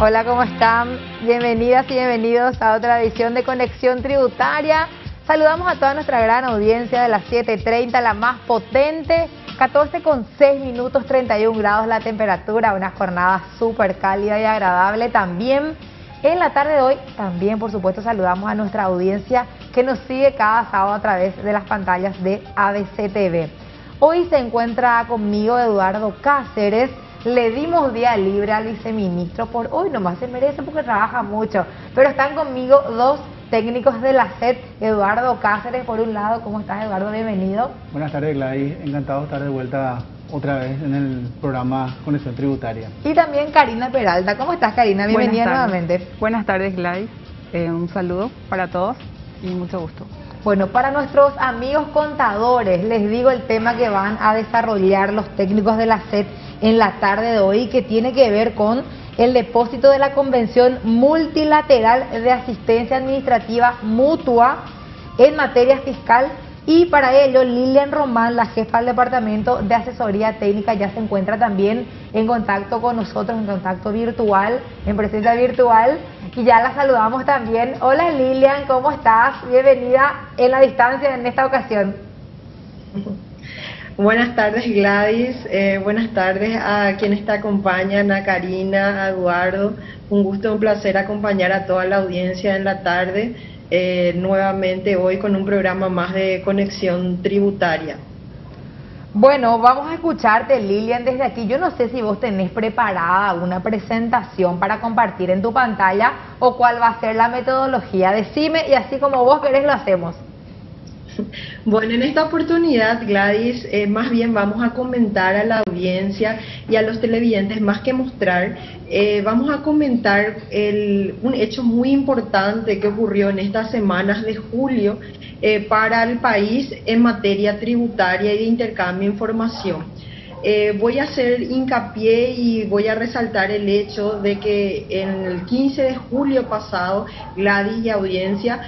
Hola, ¿cómo están? Bienvenidas y bienvenidos a otra edición de Conexión Tributaria. Saludamos a toda nuestra gran audiencia de las 7:30, la más potente, 14:06 minutos, 31 grados la temperatura, una jornada súper cálida y agradable. También en la tarde de hoy, también por supuesto saludamos a nuestra audiencia que nos sigue cada sábado a través de las pantallas de ABC TV. Hoy se encuentra conmigo Eduardo Cáceres. Le dimos día libre al viceministro por hoy, nomás se merece porque trabaja mucho. Pero están conmigo dos técnicos de la SET, Eduardo Cáceres por un lado. ¿Cómo estás, Eduardo? Bienvenido. Buenas tardes, Gladys. Encantado de estar de vuelta otra vez en el programa Conexión Tributaria. Y también Karina Peralta. ¿Cómo estás, Karina? Bienvenida nuevamente. Buenas tardes, Gladys. Un saludo para todos y mucho gusto. Bueno, para nuestros amigos contadores, les digo el tema que van a desarrollar los técnicos de la SET en la tarde de hoy, que tiene que ver con el depósito de la Convención Multilateral de Asistencia Administrativa Mutua en materia fiscal. Y para ello, Lilian Román, la jefa del Departamento de Asesoría Técnica, ya se encuentra también en contacto con nosotros, en contacto virtual, en presencia virtual, y ya la saludamos también. Hola Lilian, ¿cómo estás? Bienvenida en la distancia en esta ocasión. Buenas tardes, Gladys. Buenas tardes a quienes te acompañan, a Karina, a Eduardo. Un gusto, un placer acompañar a toda la audiencia en la tarde. Nuevamente hoy con un programa más de Conexión Tributaria. Bueno, vamos a escucharte, Lilian, desde aquí. Yo no sé si vos tenés preparada una presentación para compartir en tu pantalla o cuál va a ser la metodología. Decime y así como vos querés lo hacemos. Bueno, en esta oportunidad, Gladys, más bien vamos a comentar a la audiencia y a los televidentes, más que mostrar, vamos a comentar un hecho muy importante que ocurrió en estas semanas de julio para el país en materia tributaria y de intercambio de información. Voy a hacer hincapié y voy a resaltar el hecho de que en el 15 de julio pasado, Gladys y audiencia,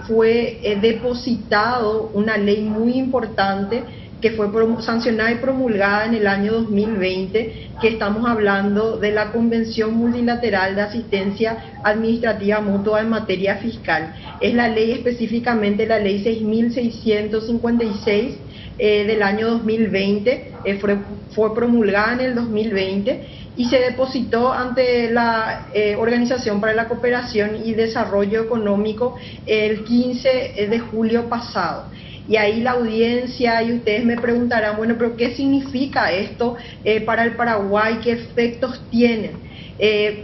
fue depositado una ley muy importante que fue sancionada y promulgada en el año 2020, que estamos hablando de la Convención Multilateral de Asistencia Administrativa Mutua en materia fiscal. Es la ley, específicamente la ley 6.656 del año 2020, fue promulgada en el 2020 y se depositó ante la Organización para la Cooperación y Desarrollo Económico el 15 de julio pasado. Y ahí la audiencia y ustedes me preguntarán, bueno, pero ¿qué significa esto para el Paraguay? ¿Qué efectos tienen?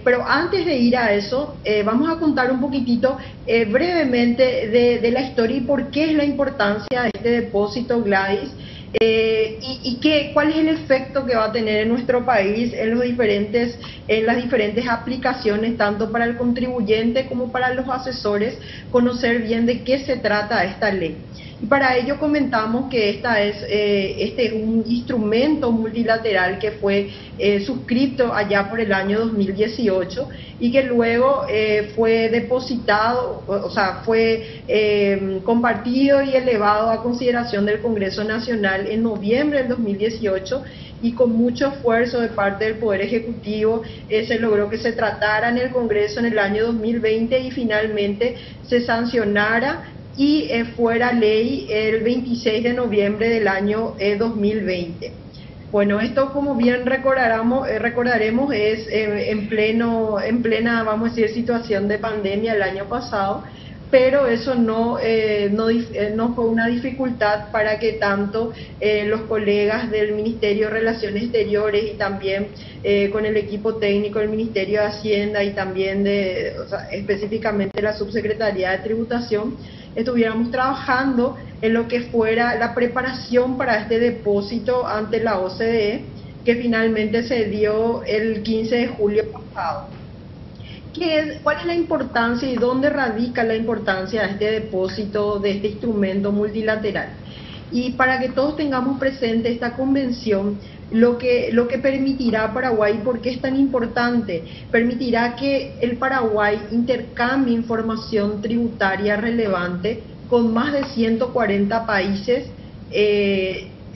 Pero antes de ir a eso, vamos a contar un poquitito brevemente de la historia y por qué es la importancia de este depósito, Gladys, cuál es el efecto que va a tener en nuestro país en las diferentes aplicaciones, tanto para el contribuyente como para los asesores, conocer bien de qué se trata esta ley. Y para ello comentamos que este es un instrumento multilateral que fue suscrito allá por el año 2018 y que luego fue depositado, o sea, fue compartido y elevado a consideración del Congreso Nacional en noviembre del 2018, y con mucho esfuerzo de parte del Poder Ejecutivo se logró que se tratara en el Congreso en el año 2020 y finalmente se sancionara y fuera ley el 26 de noviembre del año 2020. Bueno, esto, como bien recordaremos, es en plena, vamos a decir, situación de pandemia el año pasado, pero eso no fue una dificultad para que tanto los colegas del Ministerio de Relaciones Exteriores y también con el equipo técnico del Ministerio de Hacienda y también específicamente la Subsecretaría de Tributación, estuviéramos trabajando en lo que fuera la preparación para este depósito ante la OCDE, que finalmente se dio el 15 de julio pasado. ¿Cuál es la importancia y dónde radica la importancia de este depósito, de este instrumento multilateral? Y para que todos tengamos presente esta convención, lo que permitirá a Paraguay, ¿por qué es tan importante? Permitirá que el Paraguay intercambie información tributaria relevante con más de 140 países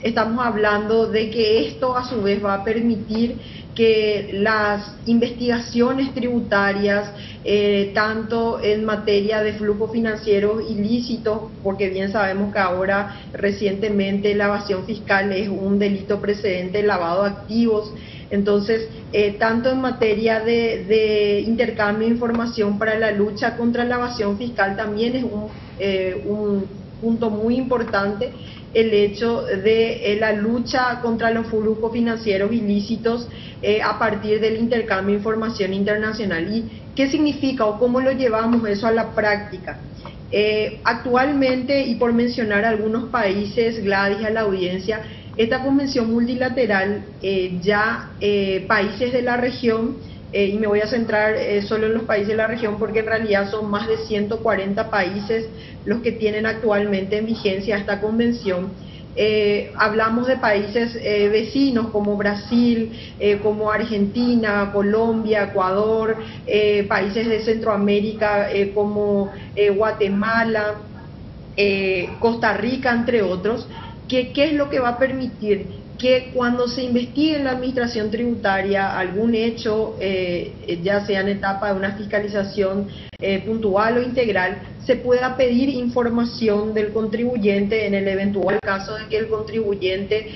estamos hablando de que esto a su vez va a permitir que las investigaciones tributarias, tanto en materia de flujos financieros ilícitos, porque bien sabemos que ahora recientemente la evasión fiscal es un delito precedente, el lavado de activos, entonces tanto en materia de intercambio de información para la lucha contra la evasión fiscal también es un punto muy importante el hecho de la lucha contra los flujos financieros ilícitos a partir del intercambio de información internacional. ¿Y qué significa o cómo lo llevamos eso a la práctica? Actualmente, y por mencionar algunos países, Gladys, a la audiencia, esta convención multilateral países de la región, y me voy a centrar solo en los países de la región porque en realidad son más de 140 países los que tienen actualmente en vigencia esta convención. Hablamos de países vecinos como Brasil, como Argentina, Colombia, Ecuador, países de Centroamérica como Guatemala, Costa Rica, entre otros. ¿Qué es lo que va a permitir? Que cuando se investigue en la administración tributaria algún hecho, ya sea en etapa de una fiscalización puntual o integral, se pueda pedir información del contribuyente en el eventual caso de que el contribuyente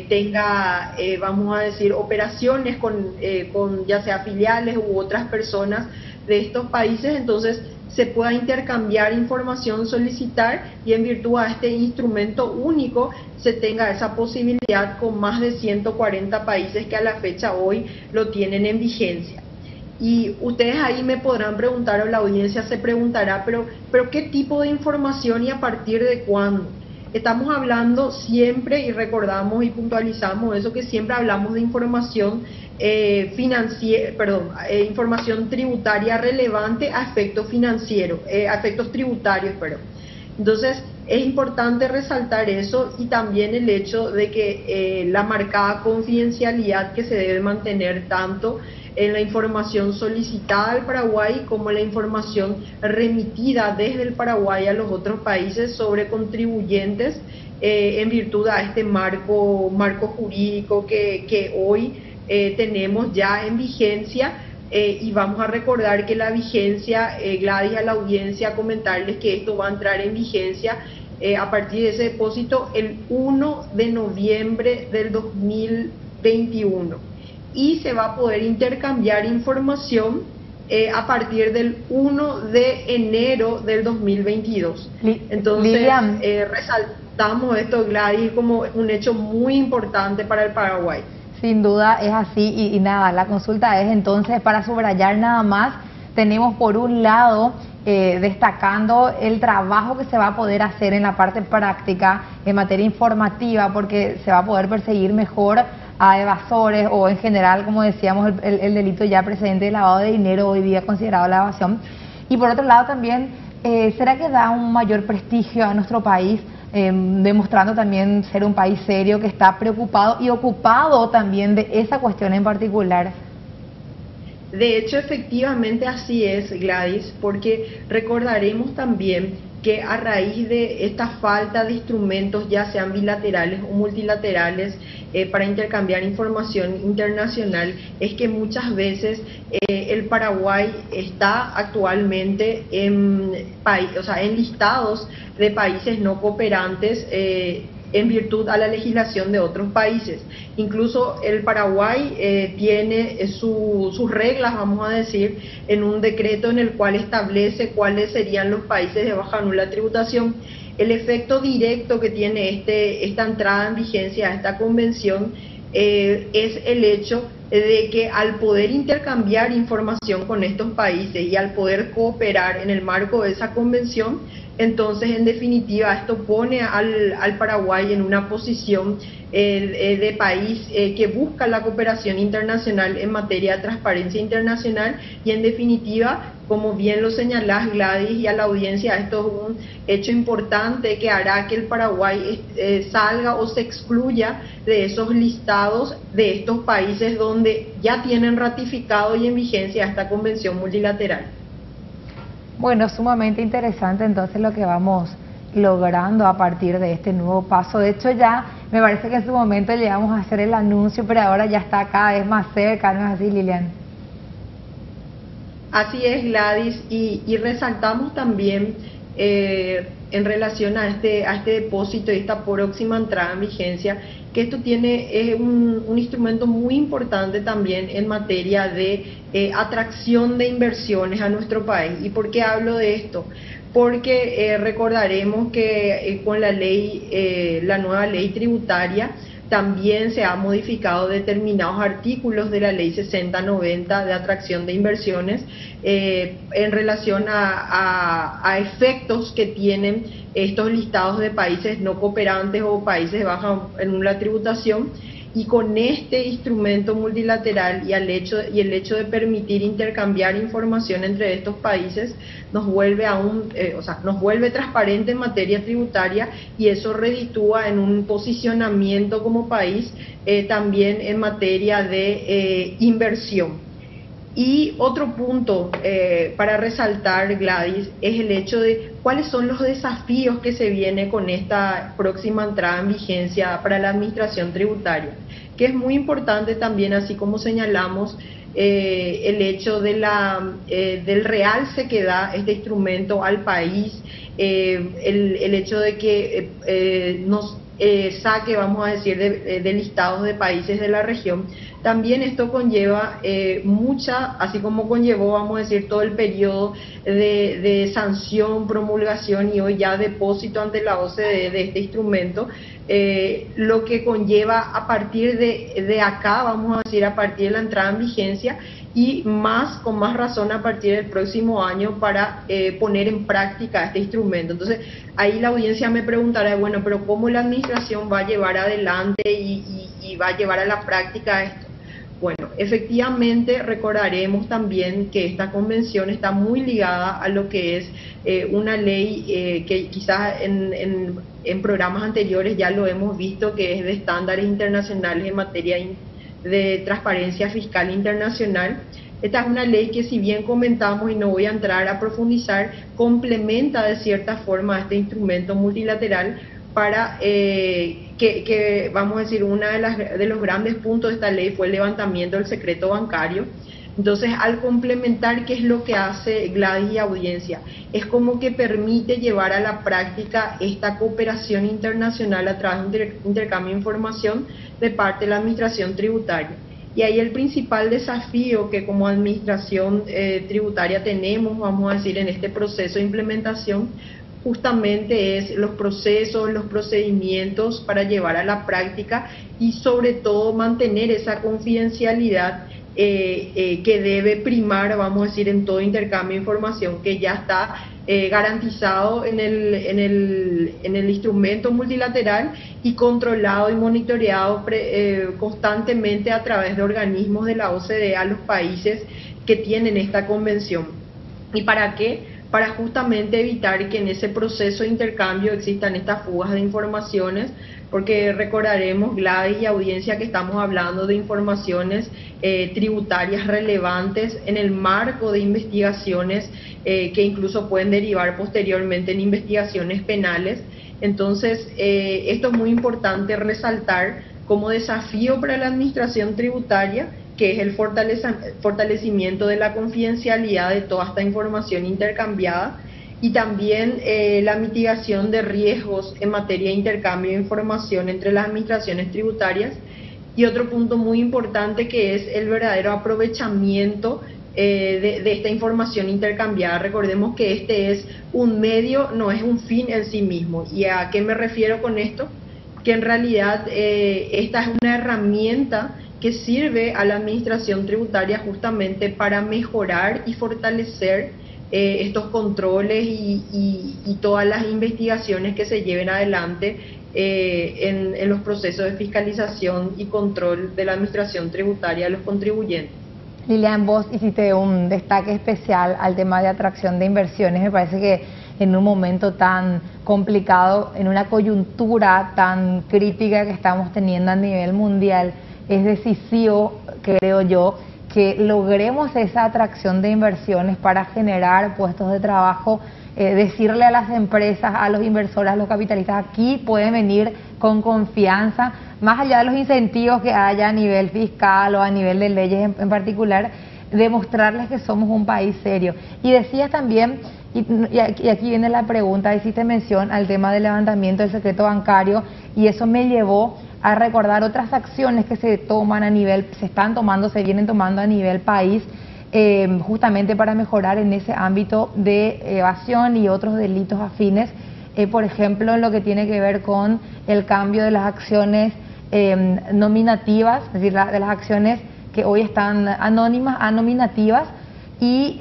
tenga, vamos a decir, operaciones con ya sea filiales u otras personas de estos países, entonces se pueda intercambiar información, solicitar, y en virtud a este instrumento único se tenga esa posibilidad con más de 140 países que a la fecha hoy lo tienen en vigencia. Y ustedes ahí me podrán preguntar, o la audiencia se preguntará, pero ¿qué tipo de información y a partir de cuándo? Estamos hablando siempre, y recordamos y puntualizamos eso, que siempre hablamos de información información tributaria relevante a efectos financieros, a efectos tributarios, perdón. Entonces, es importante resaltar eso y también el hecho de que la marcada confidencialidad que se debe mantener tanto en la información solicitada al Paraguay como la información remitida desde el Paraguay a los otros países sobre contribuyentes en virtud a este marco jurídico que hoy tenemos ya en vigencia, y vamos a recordar que la vigencia, Gladys, a la audiencia comentarles que esto va a entrar en vigencia a partir de ese depósito el 1 de noviembre del 2021 y se va a poder intercambiar información a partir del 1 de enero del 2022. Entonces, resaltamos esto, Gladys, como un hecho muy importante para el Paraguay. Sin duda es así y nada, la consulta es entonces para subrayar nada más, tenemos por un lado destacando el trabajo que se va a poder hacer en la parte práctica en materia informativa porque se va a poder perseguir mejor a evasores o en general, como decíamos, el delito ya precedente de lavado de dinero hoy día considerado la evasión. Y por otro lado también, ¿será que da un mayor prestigio a nuestro país? Demostrando también ser un país serio que está preocupado y ocupado también de esa cuestión en particular. De hecho, efectivamente así es, Gladys, porque recordaremos también que a raíz de esta falta de instrumentos, ya sean bilaterales o multilaterales, para intercambiar información internacional, es que muchas veces el Paraguay está actualmente en listados de países no cooperantes en virtud a la legislación de otros países. Incluso el Paraguay tiene sus reglas, vamos a decir, en un decreto en el cual establece cuáles serían los países de baja nula tributación. El efecto directo que tiene esta entrada en vigencia de esta convención es el hecho de que al poder intercambiar información con estos países y al poder cooperar en el marco de esa convención, entonces en definitiva esto pone al Paraguay en una posición de país que busca la cooperación internacional en materia de transparencia internacional y en definitiva, como bien lo señalás, Gladys, y a la audiencia, esto es un hecho importante que hará que el Paraguay salga o se excluya de esos listados de estos países donde ya tienen ratificado y en vigencia esta convención multilateral. Bueno, sumamente interesante entonces lo que vamos logrando a partir de este nuevo paso? De hecho, ya me parece que en su momento llegamos a hacer el anuncio, pero ahora ya está cada vez más cerca, ¿no es así, Lilian? Así es, Gladys, y resaltamos también en relación a este depósito y esta próxima entrada en vigencia, que esto es un instrumento muy importante también en materia de atracción de inversiones a nuestro país. ¿Y por qué hablo de esto? Porque recordaremos que con la nueva ley tributaria, también se han modificado determinados artículos de la ley 6090 de atracción de inversiones en relación a efectos que tienen estos listados de países no cooperantes o países de baja en la tributación. Y con este instrumento multilateral y el hecho de permitir intercambiar información entre estos países nos vuelve nos vuelve transparente en materia tributaria, y eso reditúa en un posicionamiento como país también en materia de inversión. Y otro punto para resaltar, Gladys, es el hecho de cuáles son los desafíos que se vienen con esta próxima entrada en vigencia para la administración tributaria, que es muy importante también, así como señalamos, el hecho de del realce que da este instrumento al país, el hecho de que nos saque, vamos a decir, de listados de países de la región. También esto conlleva así como conllevó, vamos a decir, todo el periodo de sanción, promulgación y hoy ya depósito ante la OCDE de este instrumento, lo que conlleva a partir de acá, vamos a decir, a partir de la entrada en vigencia, y con más razón a partir del próximo año para poner en práctica este instrumento. Entonces, ahí la audiencia me preguntará, bueno, pero ¿cómo la administración va a llevar adelante y va a llevar a la práctica esto? Bueno, efectivamente recordaremos también que esta convención está muy ligada a lo que es una ley que quizás en programas anteriores ya lo hemos visto, que es de estándares internacionales en materia de transparencia fiscal internacional. Esta es una ley que, si bien comentamos y no voy a entrar a profundizar, complementa de cierta forma este instrumento multilateral para que vamos a decir, de los grandes puntos de esta ley fue el levantamiento del secreto bancario. Entonces, al complementar, ¿qué es lo que hace Gladys y audiencia? Es como que permite llevar a la práctica esta cooperación internacional a través de un intercambio de información de parte de la administración tributaria. Y ahí el principal desafío que como administración tributaria tenemos, vamos a decir, en este proceso de implementación, justamente es los procesos, los procedimientos para llevar a la práctica y sobre todo mantener esa confidencialidad que debe primar, vamos a decir, en todo intercambio de información que ya está garantizado en el instrumento multilateral y controlado y monitoreado constantemente a través de organismos de la OCDE a los países que tienen esta convención. ¿Y para qué? Para justamente evitar que en ese proceso de intercambio existan estas fugas de informaciones, porque recordaremos, Gladys y audiencia, que estamos hablando de informaciones tributarias relevantes en el marco de investigaciones que incluso pueden derivar posteriormente en investigaciones penales. Entonces, esto es muy importante resaltar como desafío para la administración tributaria, que es el fortalecimiento de la confidencialidad de toda esta información intercambiada, y también la mitigación de riesgos en materia de intercambio de información entre las administraciones tributarias. Y otro punto muy importante, que es el verdadero aprovechamiento de esta información intercambiada. Recordemos que este es un medio, no es un fin en sí mismo. ¿Y a qué me refiero con esto? Que en realidad esta es una herramienta que sirve a la administración tributaria justamente para mejorar y fortalecer estos controles y todas las investigaciones que se lleven adelante en los procesos de fiscalización y control de la administración tributaria de los contribuyentes. Lilian, vos hiciste un destaque especial al tema de atracción de inversiones. Me parece que en un momento tan complicado, en una coyuntura tan crítica que estamos teniendo a nivel mundial, es decisivo, creo yo, que logremos esa atracción de inversiones para generar puestos de trabajo, decirle a las empresas, a los inversores, a los capitalistas, aquí pueden venir con confianza, más allá de los incentivos que haya a nivel fiscal o a nivel de leyes en particular, demostrarles que somos un país serio. Y decías también, y aquí viene la pregunta, hiciste mención al tema del levantamiento del secreto bancario, y eso me llevó a recordar otras acciones que se toman a nivel, se vienen tomando a nivel país, justamente para mejorar en ese ámbito de evasión y otros delitos afines, por ejemplo, en lo que tiene que ver con el cambio de las acciones nominativas, es decir, de las acciones que hoy están anónimas a nominativas, y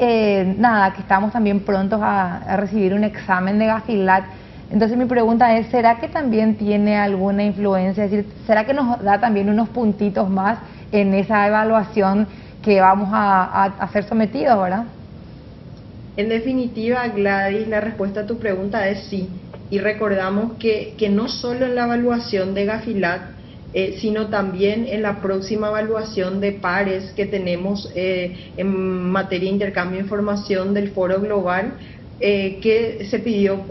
nada, que estamos también prontos a recibir un examen de Gafilat. Entonces mi pregunta es, ¿será que también tiene alguna influencia? Es decir, ¿será que nos da también unos puntitos más en esa evaluación que vamos a ser sometidos, verdad? En definitiva, Gladys, la respuesta a tu pregunta es sí. Y recordamos que no solo en la evaluación de Gafilat, sino también en la próxima evaluación de pares que tenemos en materia de intercambio de información del Foro Global, que se pidió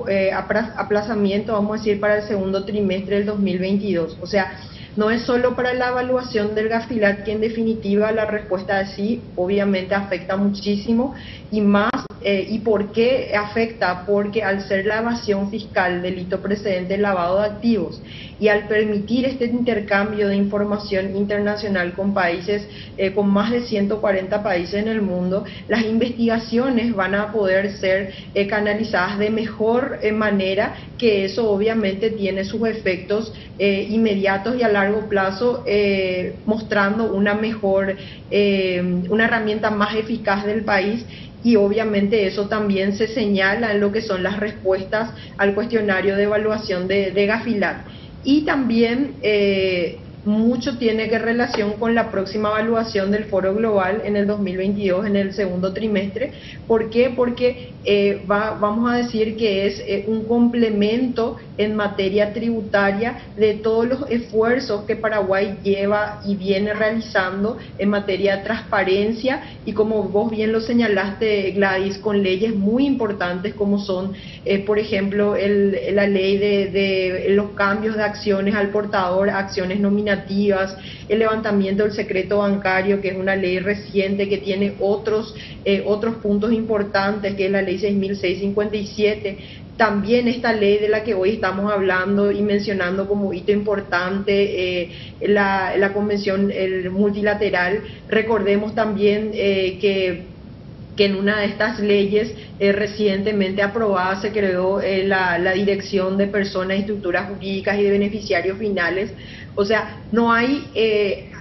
aplazamiento, vamos a decir, para el segundo trimestre del 2022. O sea, no es solo para la evaluación del Gafilat, que en definitiva la respuesta es sí, obviamente afecta muchísimo, y más, ¿y por qué afecta? Porque al ser la evasión fiscal delito precedente de lavado de activos, y al permitir este intercambio de información internacional con países, con más de 140 países en el mundo, las investigaciones van a poder ser canalizadas de mejor manera, que eso obviamente tiene sus efectos inmediatos y a largo plazo, mostrando una mejor, una herramienta más eficaz del país. Y obviamente eso también se señala en lo que son las respuestas al cuestionario de evaluación de Gafilat. Y también mucho tiene que relación con la próxima evaluación del Foro Global en el 2022, en el segundo trimestre. ¿Por qué? Porque vamos a decir que es un complemento en materia tributaria de todos los esfuerzos que Paraguay lleva y viene realizando en materia de transparencia, y como vos bien lo señalaste, Gladys, con leyes muy importantes como son, por ejemplo, la ley de los cambios de acciones al portador, acciones nominativas, el levantamiento del secreto bancario, que es una ley reciente que tiene otros puntos importantes, que es la ley 6.657, también esta ley de la que hoy estamos hablando y mencionando como hito importante, la convención multilateral. Recordemos también que en una de estas leyes recientemente aprobada se creó la Dirección de Personas y Estructuras Jurídicas y de Beneficiarios Finales. O sea, no hay,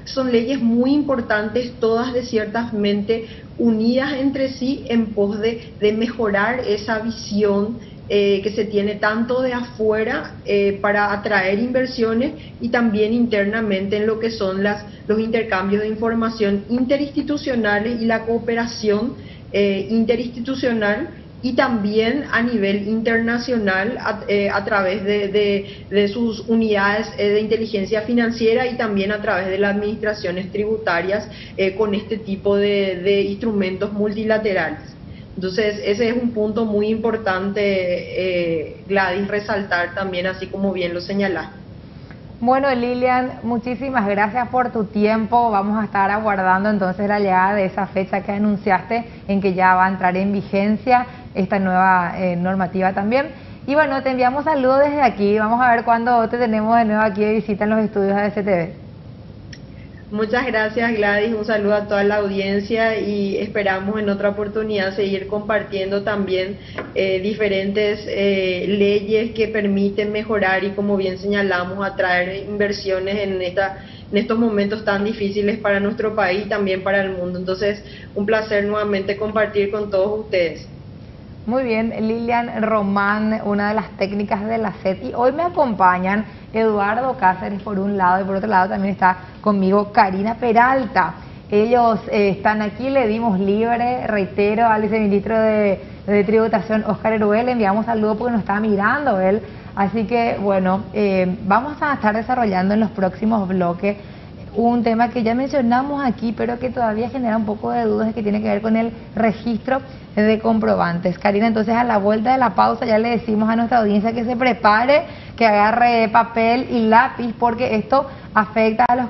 son leyes muy importantes, todas de ciertamente unidas entre sí en pos de mejorar esa visión que se tiene tanto de afuera para atraer inversiones, y también internamente en lo que son los intercambios de información interinstitucionales y la cooperación interinstitucional, y también a nivel internacional a través de sus unidades de inteligencia financiera, y también a través de las administraciones tributarias con este tipo de instrumentos multilaterales. Entonces, ese es un punto muy importante, Gladys, resaltar también, así como bien lo señalaste. Bueno, Lilian, muchísimas gracias por tu tiempo. Vamos a estar aguardando entonces la llegada de esa fecha que anunciaste, en que ya va a entrar en vigencia esta nueva normativa también. Y bueno, te enviamos saludos desde aquí. Vamos a ver cuándo te tenemos de nuevo aquí de visita en los estudios de ADC-TV. Muchas gracias, Gladys, un saludo a toda la audiencia, y esperamos en otra oportunidad seguir compartiendo también diferentes leyes que permiten mejorar y, como bien señalamos, atraer inversiones en estos momentos tan difíciles para nuestro país y también para el mundo. Entonces, un placer nuevamente compartir con todos ustedes. Muy bien, Lilian Román, una de las técnicas de la SET, y hoy me acompañan Eduardo Cáceres por un lado, y por otro lado también está conmigo Karina Peralta. Ellos están aquí, le dimos libre, reitero, al viceministro de Tributación, Óscar Heruel, le enviamos saludos porque nos está mirando él. Así que, bueno, vamos a estar desarrollando en los próximos bloques un tema que ya mencionamos aquí, pero que todavía genera un poco de dudas, que tiene que ver con el registro de comprobantes. Karina, entonces a la vuelta de la pausa ya le decimos a nuestra audiencia que se prepare, que agarre papel y lápiz, porque esto afecta a los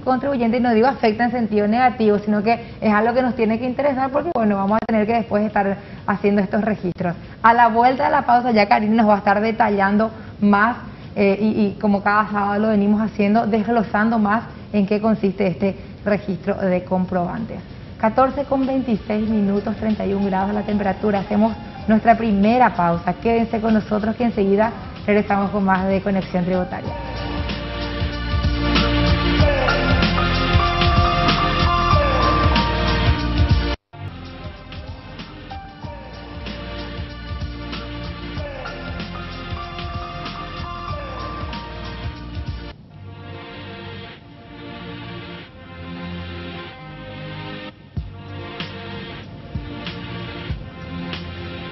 contribuyentes, y no digo afecta en sentido negativo, sino que es algo que nos tiene que interesar, porque bueno, vamos a tener que después estar haciendo estos registros. A la vuelta de la pausa ya Karina nos va a estar detallando más, y como cada sábado lo venimos haciendo, desglosando más en qué consiste este registro de comprobantes. 14:26 minutos, 31 grados la temperatura. Hacemos nuestra primera pausa. Quédense con nosotros que enseguida regresamos con más de Conexión Tributaria.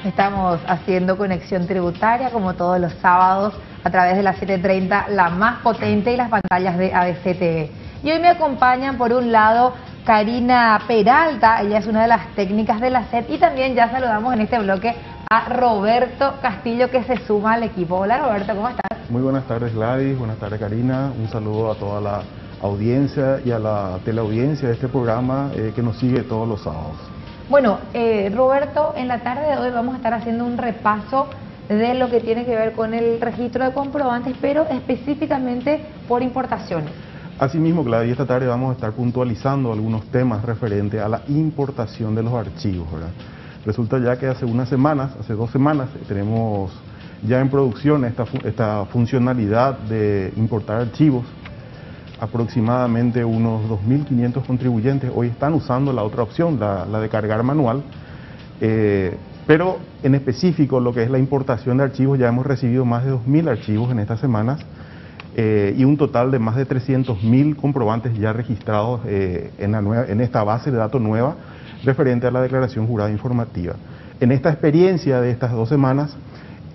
Estamos haciendo Conexión Tributaria como todos los sábados a través de la 730, la más potente, y las pantallas de ABC TV. Y hoy me acompañan por un lado Karina Peralta, ella es una de las técnicas de la SED, y también ya saludamos en este bloque a Roberto Castillo, que se suma al equipo. Hola Roberto, ¿cómo estás? Muy buenas tardes Gladys, buenas tardes Karina, un saludo a toda la audiencia y a la teleaudiencia de este programa que nos sigue todos los sábados. Bueno, Roberto, en la tarde de hoy vamos a estar haciendo un repaso de lo que tiene que ver con el registro de comprobantes, pero específicamente por importaciones. Asimismo, Gladys, esta tarde vamos a estar puntualizando algunos temas referentes a la importación de los archivos, ¿verdad? Resulta ya que hace 2 semanas, tenemos ya en producción esta funcionalidad de importar archivos. Aproximadamente unos 2.500 contribuyentes hoy están usando la otra opción, la de cargar manual, pero en específico lo que es la importación de archivos, ya hemos recibido más de 2.000 archivos en estas semanas, y un total de más de 300.000 comprobantes ya registrados en esta base de datos nueva referente a la declaración jurada informativa. En esta experiencia de estas 2 semanas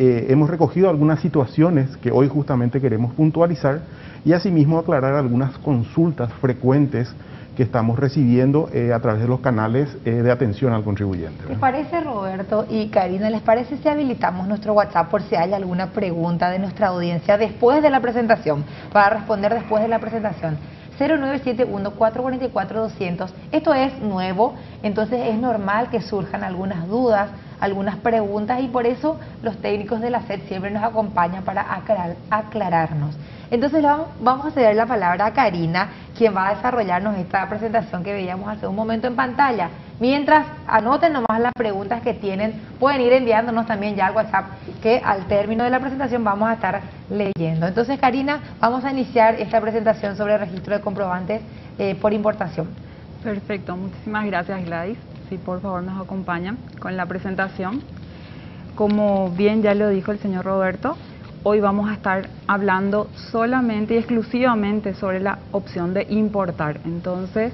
hemos recogido algunas situaciones que hoy justamente queremos puntualizar, y asimismo aclarar algunas consultas frecuentes que estamos recibiendo a través de los canales de atención al contribuyente. ¿Les parece, Roberto y Karina, les parece si habilitamos nuestro WhatsApp por si hay alguna pregunta de nuestra audiencia después de la presentación, para responder después de la presentación? 0971-444-200. Esto es nuevo, entonces es normal que surjan algunas dudas, algunas preguntas, y por eso los técnicos de la SED siempre nos acompañan para aclararnos. Entonces vamos a ceder la palabra a Karina, quien va a desarrollarnos esta presentación que veíamos hace un momento en pantalla. Mientras, anoten nomás las preguntas que tienen, pueden ir enviándonos también ya al WhatsApp, que al término de la presentación vamos a estar leyendo. Entonces, Karina, vamos a iniciar esta presentación sobre el registro de comprobantes por importación. Perfecto, muchísimas gracias Gladys. Si por favor nos acompañan con la presentación. Como bien ya lo dijo el señor Roberto, hoy vamos a estar hablando solamente y exclusivamente sobre la opción de importar. Entonces,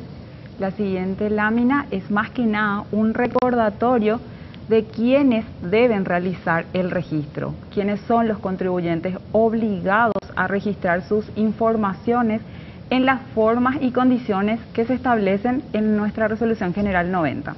la siguiente lámina es más que nada un recordatorio de quiénes deben realizar el registro, quiénes son los contribuyentes obligados a registrar sus informaciones en las formas y condiciones que se establecen en nuestra Resolución General 90.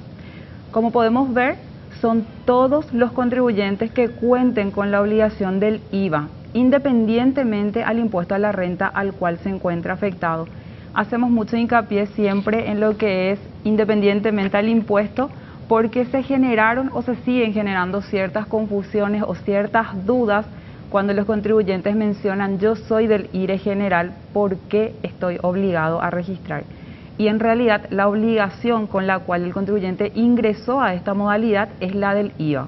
Como podemos ver, son todos los contribuyentes que cuenten con la obligación del IVA, independientemente al impuesto a la renta al cual se encuentra afectado. Hacemos mucho hincapié siempre en lo que es independientemente al impuesto, porque se generaron o se siguen generando ciertas confusiones o ciertas dudas cuando los contribuyentes mencionan: yo soy del IRE general, ¿por qué estoy obligado a registrar? Y en realidad la obligación con la cual el contribuyente ingresó a esta modalidad es la del IVA.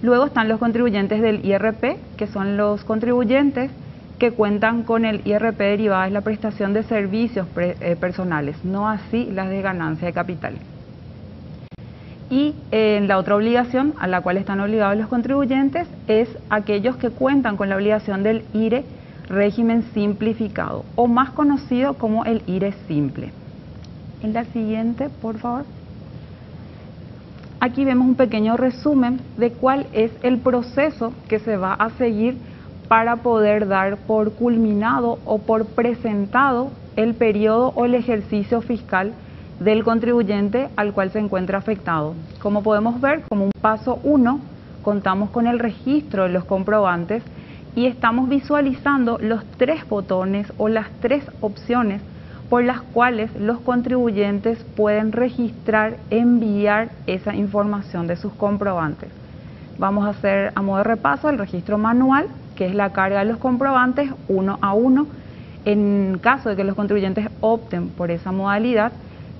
Luego están los contribuyentes del IRP, que son los contribuyentes que cuentan con el IRP derivada de la prestación de servicios personales, no así las de ganancia de capital. Y la otra obligación a la cual están obligados los contribuyentes es aquellos que cuentan con la obligación del IRE régimen simplificado, o más conocido como el IRE simple. En la siguiente, por favor. Aquí vemos un pequeño resumen de cuál es el proceso que se va a seguir para poder dar por culminado o por presentado el periodo o el ejercicio fiscal del contribuyente al cual se encuentra afectado. Como podemos ver, como un paso 1, contamos con el registro de los comprobantes y estamos visualizando los 3 botones o las 3 opciones por las cuales los contribuyentes pueden registrar, enviar esa información de sus comprobantes. Vamos a hacer a modo de repaso el registro manual, que es la carga de los comprobantes uno a uno. En caso de que los contribuyentes opten por esa modalidad,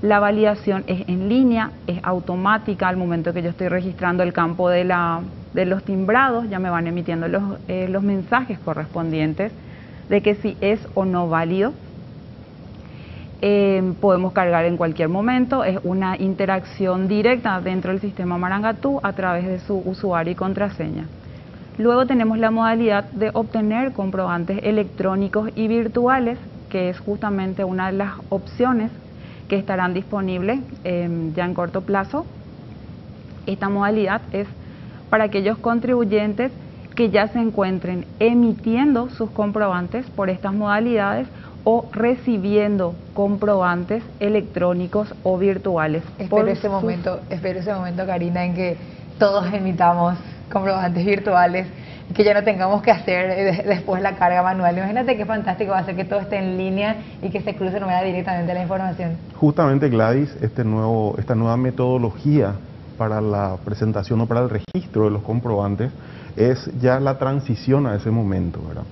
la validación es en línea, es automática. Al momento que yo estoy registrando el campo de los timbrados, ya me van emitiendo los mensajes correspondientes de que si es o no válido. Podemos cargar en cualquier momento, es una interacción directa dentro del sistema Marangatú a través de su usuario y contraseña. Luego tenemos la modalidad de obtener comprobantes electrónicos y virtuales, que es justamente una de las opciones que estarán disponibles ya en corto plazo. Esta modalidad es para aquellos contribuyentes que ya se encuentren emitiendo sus comprobantes por estas modalidades o recibiendo comprobantes electrónicos o virtuales. Espero ese momento, Karina, en que todos emitamos comprobantes virtuales y que ya no tengamos que hacer después la carga manual. Imagínate qué fantástico va a ser que todo esté en línea y que se cruce de manera directamente la información. Justamente, Gladys, esta nueva metodología para la presentación o para el registro de los comprobantes es ya la transición a ese momento, ¿verdad?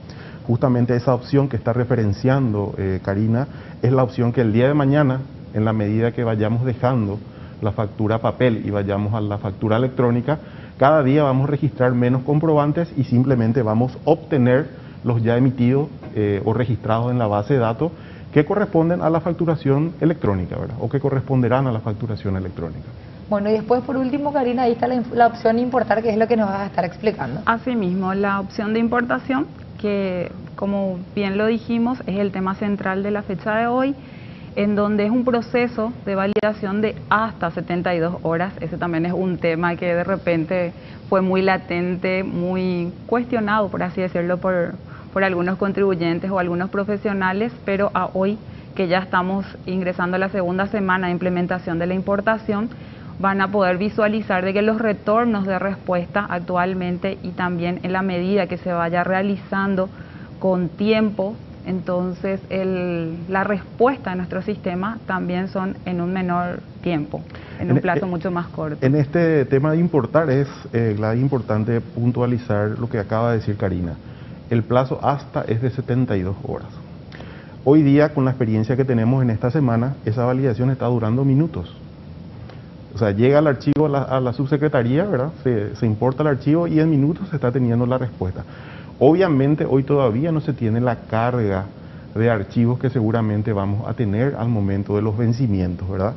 Justamente esa opción que está referenciando Karina es la opción que el día de mañana, en la medida que vayamos dejando la factura papel y vayamos a la factura electrónica, cada día vamos a registrar menos comprobantes y simplemente vamos a obtener los ya emitidos o registrados en la base de datos que corresponden a la facturación electrónica, ¿verdad? O que corresponderán a la facturación electrónica. Bueno, y después, por último, Karina, ahí está la opción de importar, que es lo que nos vas a estar explicando. Asimismo, la opción de importación, que como bien lo dijimos, es el tema central de la fecha de hoy, en donde es un proceso de validación de hasta 72 horas. Ese también es un tema que de repente fue muy latente, muy cuestionado, por así decirlo, por algunos contribuyentes o algunos profesionales, pero a hoy, que ya estamos ingresando a la segunda semana de implementación de la importación, van a poder visualizar de que los retornos de respuesta actualmente y también en la medida que se vaya realizando con tiempo, entonces la respuesta de nuestro sistema también son en un menor tiempo, en un plazo mucho más corto. En este tema de importar es importante puntualizar lo que acaba de decir Karina. El plazo hasta es de 72 horas. Hoy día, con la experiencia que tenemos en esta semana, esa validación está durando minutos. O sea, llega el archivo a la subsecretaría, ¿verdad? Se importa el archivo y en minutos se está teniendo la respuesta. Obviamente, hoy todavía no se tiene la carga de archivos que seguramente vamos a tener al momento de los vencimientos, ¿verdad?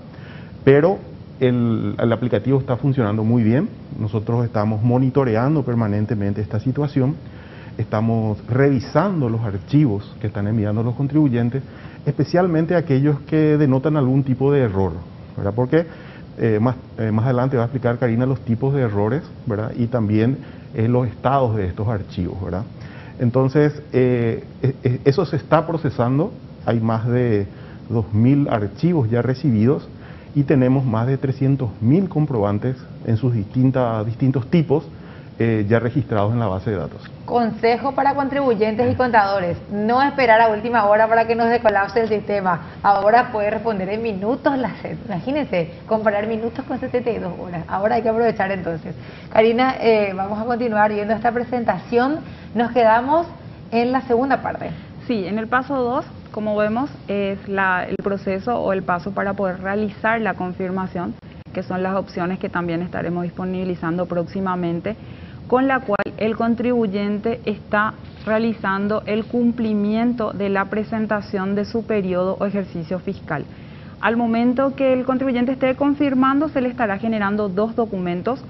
Pero el aplicativo está funcionando muy bien. Nosotros estamos monitoreando permanentemente esta situación. Estamos revisando los archivos que están enviando los contribuyentes, especialmente aquellos que denotan algún tipo de error, ¿verdad? Porque más adelante va a explicar Karina los tipos de errores, ¿verdad? Y también los estados de estos archivos, ¿verdad? Entonces, eso se está procesando. Hay más de 2.000 archivos ya recibidos y tenemos más de 300.000 comprobantes en sus distintos tipos ya registrados en la base de datos. Consejo para contribuyentes y contadores: no esperar a última hora para que nos descolapse el sistema. Ahora puede responder en minutos la SED. Imagínense, comparar minutos con 72 horas. Ahora hay que aprovechar entonces. Karina, vamos a continuar viendo esta presentación. Nos quedamos en la segunda parte. Sí, en el paso 2, como vemos, es el proceso o el paso para poder realizar la confirmación, que son las opciones que también estaremos disponibilizando próximamente, con la cual el contribuyente está realizando el cumplimiento de la presentación de su periodo o ejercicio fiscal. Al momento que el contribuyente esté confirmando, se le estará generando 2 documentos,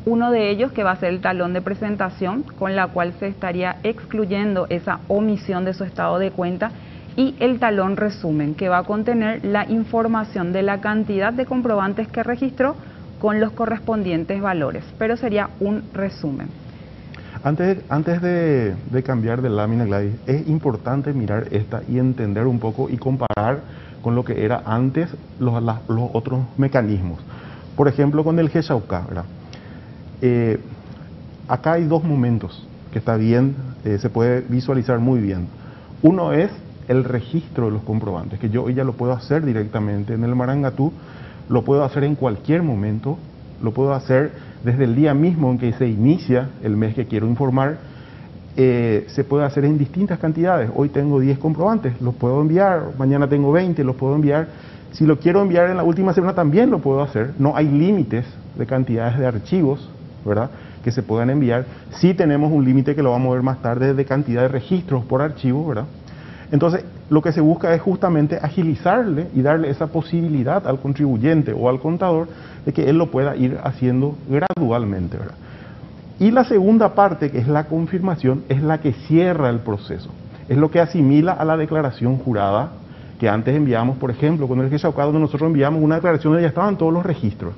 uno de ellos que va a ser el talón de presentación, con la cual se estaría excluyendo esa omisión de su estado de cuenta, y el talón resumen, que va a contener la información de la cantidad de comprobantes que registró con los correspondientes valores, pero sería un resumen. Antes de cambiar de lámina, Gladys, es importante mirar esta y entender un poco y comparar con lo que era antes los otros mecanismos. Por ejemplo, con el G-Shauka, ¿verdad? Acá hay dos momentos que está bien, se puede visualizar muy bien. Uno es el registro de los comprobantes, que yo hoy ya lo puedo hacer directamente en el Marangatú, lo puedo hacer en cualquier momento, lo puedo hacer desde el día mismo en que se inicia el mes que quiero informar. Se puede hacer en distintas cantidades. Hoy tengo 10 comprobantes, los puedo enviar, mañana tengo 20, los puedo enviar. Si lo quiero enviar en la última semana también lo puedo hacer. No hay límites de cantidades de archivos, ¿verdad?, que se puedan enviar. Sí tenemos un límite que lo vamos a ver más tarde de cantidad de registros por archivo, ¿verdad? Entonces, lo que se busca es justamente agilizarle y darle esa posibilidad al contribuyente o al contador de que él lo pueda ir haciendo gradualmente, ¿verdad? Y la segunda parte, que es la confirmación, es la que cierra el proceso. Es lo que asimila a la declaración jurada que antes enviamos, por ejemplo, con el G-Shauka, donde nosotros enviamos una declaración donde ya estaban todos los registros.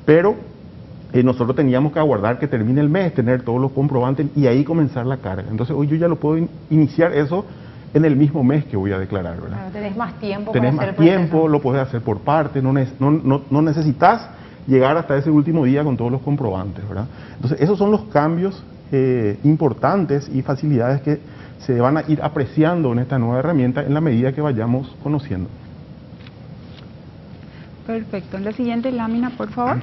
Pero nosotros teníamos que aguardar que termine el mes, tener todos los comprobantes y ahí comenzar la carga. Entonces hoy yo ya lo puedo iniciar eso en el mismo mes que voy a declarar, ¿verdad? Claro, tenés más tiempo para hacer el proceso. Tenés más tiempo, lo podés hacer por parte, no necesitas llegar hasta ese último día con todos los comprobantes, ¿verdad? Entonces esos son los cambios importantes y facilidades que se van a ir apreciando en esta nueva herramienta en la medida que vayamos conociendo. Perfecto. En la siguiente lámina, por favor.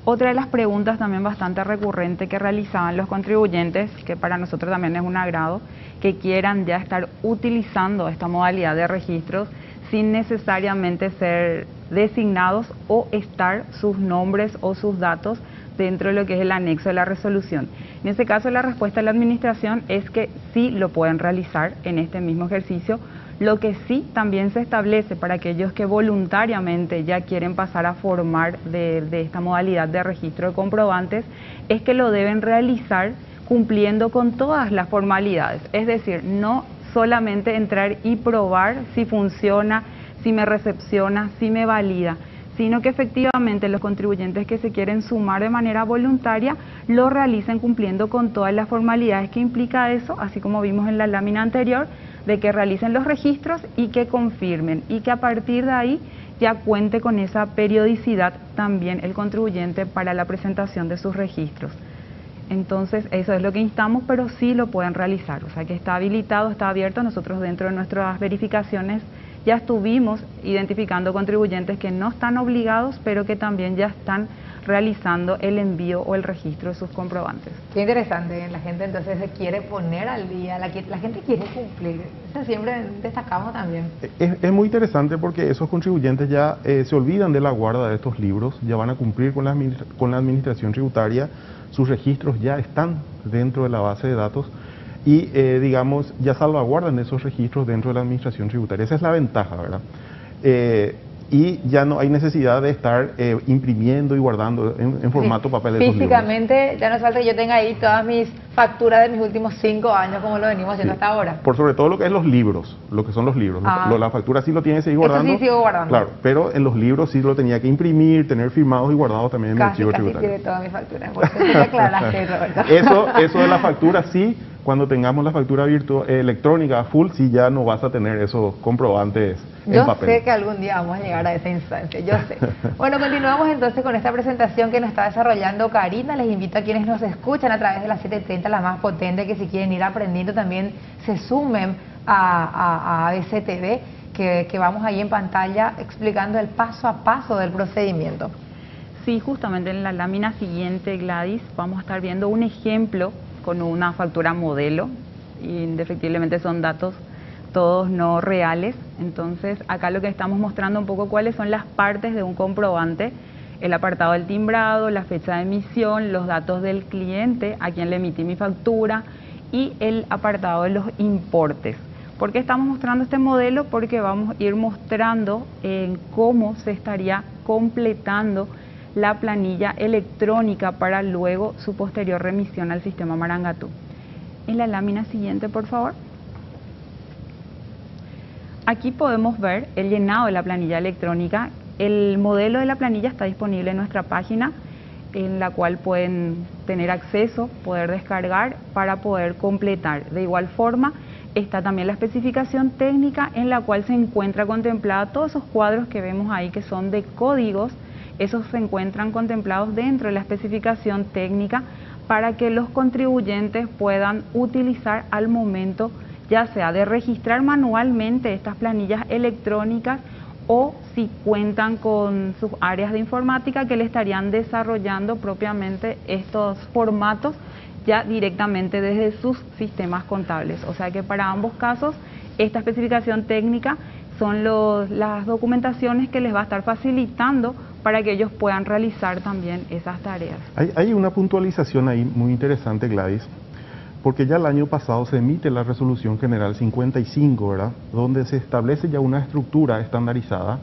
Otra de las preguntas también bastante recurrente que realizaban los contribuyentes, que para nosotros también es un agrado, que quieran ya estar utilizando esta modalidad de registros sin necesariamente ser designados o estar sus nombres o sus datos dentro de lo que es el anexo de la resolución. En este caso, la respuesta de la administración es que sí lo pueden realizar en este mismo ejercicio. Lo que sí también se establece para aquellos que voluntariamente ya quieren pasar a formar de esta modalidad de registro de comprobantes es que lo deben realizar cumpliendo con todas las formalidades. Es decir, no solamente entrar y probar si funciona, si me recepciona, si me valida, sino que efectivamente los contribuyentes que se quieren sumar de manera voluntaria lo realicen cumpliendo con todas las formalidades que implica eso, así como vimos en la lámina anterior, de que realicen los registros y que confirmen, y que a partir de ahí ya cuente con esa periodicidad también el contribuyente para la presentación de sus registros. Entonces eso es lo que instamos, pero sí lo pueden realizar, o sea que está habilitado, está abierto. Nosotros dentro de nuestras verificaciones ya estuvimos identificando contribuyentes que no están obligados, pero que también ya están realizando el envío o el registro de sus comprobantes. Qué interesante, la gente entonces se quiere poner al día, la gente quiere cumplir, eso siempre destacamos también. Es muy interesante porque esos contribuyentes ya se olvidan de la guarda de estos libros, ya van a cumplir con la administración tributaria, sus registros ya están dentro de la base de datos y digamos ya salvaguardan esos registros dentro de la administración tributaria. Esa es la ventaja, ¿verdad? Y ya no hay necesidad de estar imprimiendo y guardando en formato papel esos físicamente libros. Ya no hace falta que yo tenga ahí todas mis facturas de mis últimos 5 años como lo venimos haciendo hasta ahora. Por sobre todo lo que es los libros, lo que son los libros. La factura sí lo tiene que seguir guardando. Eso sí sigo guardando. Claro, pero en los libros sí lo tenía que imprimir, tener firmados y guardados también en el archivo tributario. Casi tiene todas mis facturas, por eso te aclaraste, Roberto. Eso de la factura sí, cuando tengamos la factura electrónica a full, sí ya no vas a tener esos comprobantes en papel. Yo sé que algún día vamos a llegar a esa instancia, yo sé. Bueno, continuamos entonces con esta presentación que nos está desarrollando Karina. Les invito a quienes nos escuchan a través de las 7:30, la más potente, que si quieren ir aprendiendo también se sumen a ABC TV, que vamos ahí en pantalla explicando el paso a paso del procedimiento. Sí, justamente en la lámina siguiente, Gladys, vamos a estar viendo un ejemplo con una factura modelo, y indefectiblemente son datos todos no reales. Entonces acá lo que estamos mostrando un poco cuáles son las partes de un comprobante: el apartado del timbrado, la fecha de emisión, los datos del cliente a quien le emití mi factura y el apartado de los importes. ¿Por qué estamos mostrando este modelo? Porque vamos a ir mostrando cómo se estaría completando la planilla electrónica para luego su posterior remisión al sistema Marangatú. En la lámina siguiente, por favor. Aquí podemos ver el llenado de la planilla electrónica. El modelo de la planilla está disponible en nuestra página. en la cual pueden tener acceso, poder descargar para poder completar. De igual forma, está también la especificación técnica en la cual se encuentra contemplada todos esos cuadros que vemos ahí que son de códigos. Esos se encuentran contemplados dentro de la especificación técnica para que los contribuyentes puedan utilizar al momento, ya sea de registrar manualmente estas planillas electrónicas o si cuentan con sus áreas de informática que le estarían desarrollando propiamente estos formatos ya directamente desde sus sistemas contables. O sea que para ambos casos esta especificación técnica son las documentaciones que les va a estar facilitando para que ellos puedan realizar también esas tareas. Hay una puntualización ahí muy interesante, Gladys, porque ya el año pasado se emite la Resolución General 55, ¿verdad?, donde se establece ya una estructura estandarizada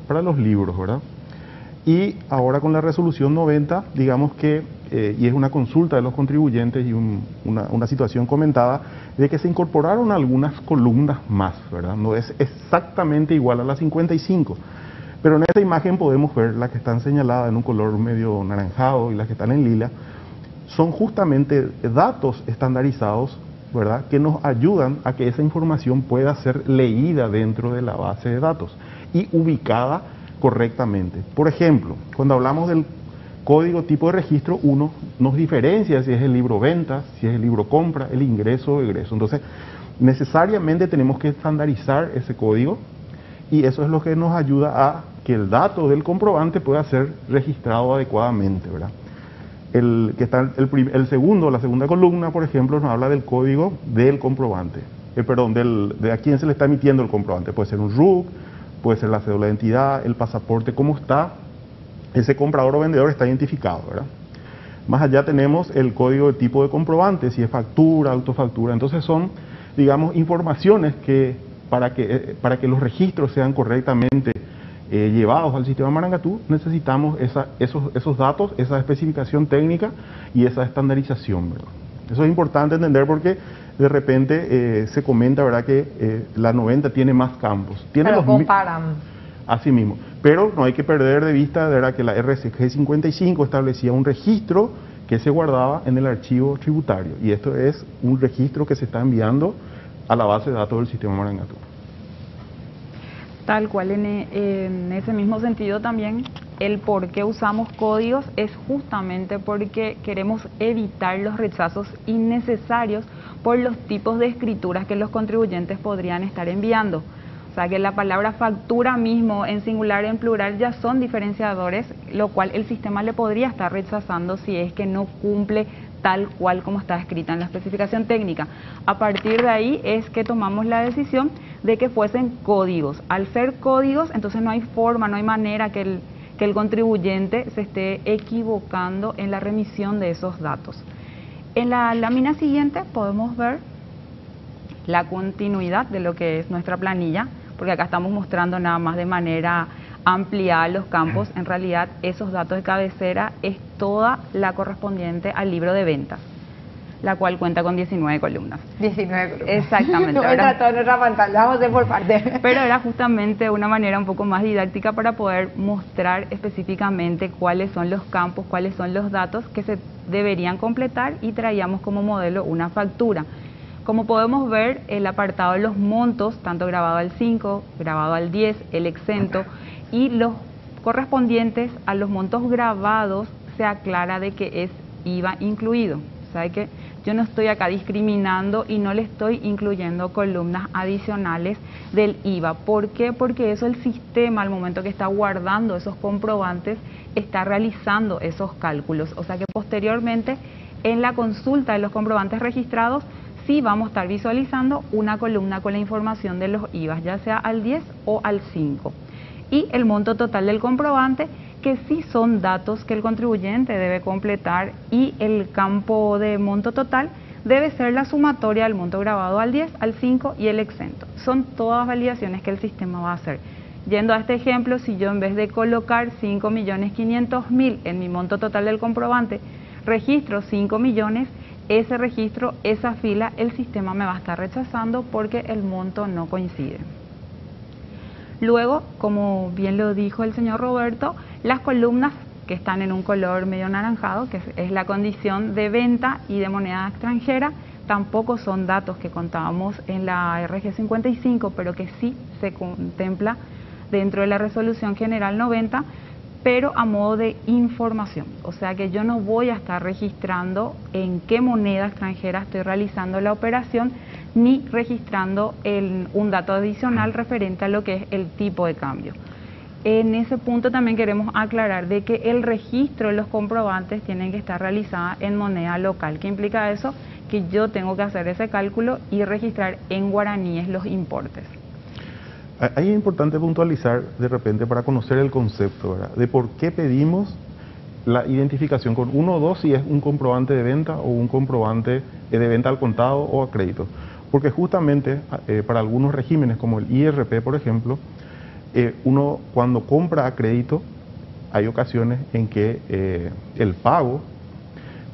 para los libros, ¿verdad? Y ahora con la Resolución 90, digamos que, y es una consulta de los contribuyentes y una situación comentada, de que se incorporaron algunas columnas más, ¿verdad? No es exactamente igual a la 55, pero en esta imagen podemos ver las que están señaladas en un color medio naranjado y las que están en lila, son justamente datos estandarizados, ¿verdad?, que nos ayudan a que esa información pueda ser leída dentro de la base de datos y ubicada correctamente. Por ejemplo, cuando hablamos del código tipo de registro, uno nos diferencia si es el libro venta, si es el libro compra, el ingreso o egreso. Entonces, necesariamente tenemos que estandarizar ese código y eso es lo que nos ayuda a que el dato del comprobante pueda ser registrado adecuadamente, ¿verdad? La segunda columna, por ejemplo, nos habla del código del comprobante, de a quién se le está emitiendo el comprobante. Puede ser un RUC, puede ser la cédula de identidad, el pasaporte, cómo está ese comprador o vendedor está identificado, ¿verdad? Más allá tenemos el código de tipo de comprobante, si es factura, autofactura. Entonces son, digamos, informaciones que para que los registros sean correctamente llevados al sistema Marangatú, necesitamos esos datos, esa especificación técnica y esa estandarización, ¿verdad? Eso es importante entender porque de repente se comenta, ¿verdad?, que la 90 tiene más campos. Pero comparan. Así mismo. Pero no hay que perder de vista, de verdad, que la RCG 55 establecía un registro que se guardaba en el archivo tributario. Y esto es un registro que se está enviando a la base de datos del sistema Marangatú. Tal cual, en ese mismo sentido también, el por qué usamos códigos es justamente porque queremos evitar los rechazos innecesarios por los tipos de escrituras que los contribuyentes podrían estar enviando. O sea que la palabra factura mismo en singular y en plural ya son diferenciadores, lo cual el sistema le podría estar rechazando si es que no cumple tal cual como está escrita en la especificación técnica. A partir de ahí es que tomamos la decisión de que fuesen códigos. Al ser códigos, entonces no hay forma, no hay manera que el contribuyente se esté equivocando en la remisión de esos datos. En la lámina siguiente podemos ver la continuidad de lo que es nuestra planilla, porque acá estamos mostrando nada más de manera ampliar los campos. En realidad esos datos de cabecera es toda la correspondiente al libro de ventas, la cual cuenta con 19 columnas. 19 columnas. Exactamente. No entra todo en nuestra pantalla, vamos a hacer por parte. Pero era justamente una manera un poco más didáctica para poder mostrar específicamente cuáles son los campos, cuáles son los datos que se deberían completar y traíamos como modelo una factura. Como podemos ver, el apartado de los montos, tanto grabado al 5, grabado al 10, el exento y los correspondientes a los montos grabados, se aclara de que es IVA incluido. O sea que yo no estoy acá discriminando y no le estoy incluyendo columnas adicionales del IVA. ¿Por qué? Porque eso el sistema, al momento que está guardando esos comprobantes, está realizando esos cálculos. O sea que posteriormente, en la consulta de los comprobantes registrados, sí vamos a estar visualizando una columna con la información de los IVAs, ya sea al 10 o al 5. Y el monto total del comprobante, que sí son datos que el contribuyente debe completar, y el campo de monto total debe ser la sumatoria del monto grabado al 10, al 5 y el exento. Son todas validaciones que el sistema va a hacer. Yendo a este ejemplo, si yo en vez de colocar 5.500.000 en mi monto total del comprobante, registro 5 millones, ese registro, esa fila, el sistema me va a estar rechazando porque el monto no coincide. Luego, como bien lo dijo el señor Roberto, las columnas que están en un color medio anaranjado, que es la condición de venta y de moneda extranjera. Tampoco son datos que contábamos en la RG 55, pero que sí se contempla dentro de la Resolución General 90, pero a modo de información. O sea que yo no voy a estar registrando en qué moneda extranjera estoy realizando la operación, ni registrando un dato adicional referente a lo que es el tipo de cambio. En ese punto también queremos aclarar de que el registro de los comprobantes tienen que estar realizada en moneda local. ¿Qué implica eso? Que yo tengo que hacer ese cálculo y registrar en guaraníes los importes. Ahí es importante puntualizar de repente para conocer el concepto, ¿verdad?, de por qué pedimos la identificación con 1 o 2 si es un comprobante de venta o un comprobante de venta al contado o a crédito. Porque justamente para algunos regímenes como el IRP, por ejemplo, uno cuando compra a crédito hay ocasiones en que el pago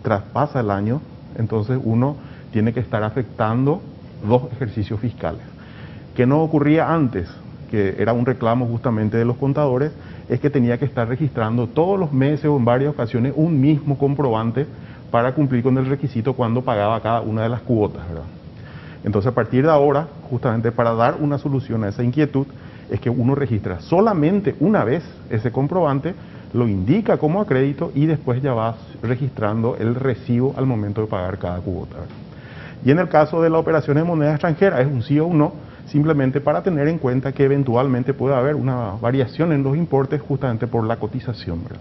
traspasa el año, entonces uno tiene que estar afectando 2 ejercicios fiscales. ¿Qué no ocurría antes? Que era un reclamo justamente de los contadores, es que tenía que estar registrando todos los meses o en varias ocasiones un mismo comprobante para cumplir con el requisito cuando pagaba cada una de las cuotas, ¿verdad? Entonces a partir de ahora, justamente para dar una solución a esa inquietud, es que uno registra solamente una vez ese comprobante, lo indica como a crédito y después ya vas registrando el recibo al momento de pagar cada cuota, ¿verdad? Y en el caso de la operación de moneda extranjera es un sí o un no, simplemente para tener en cuenta que eventualmente puede haber una variación en los importes justamente por la cotización, ¿verdad?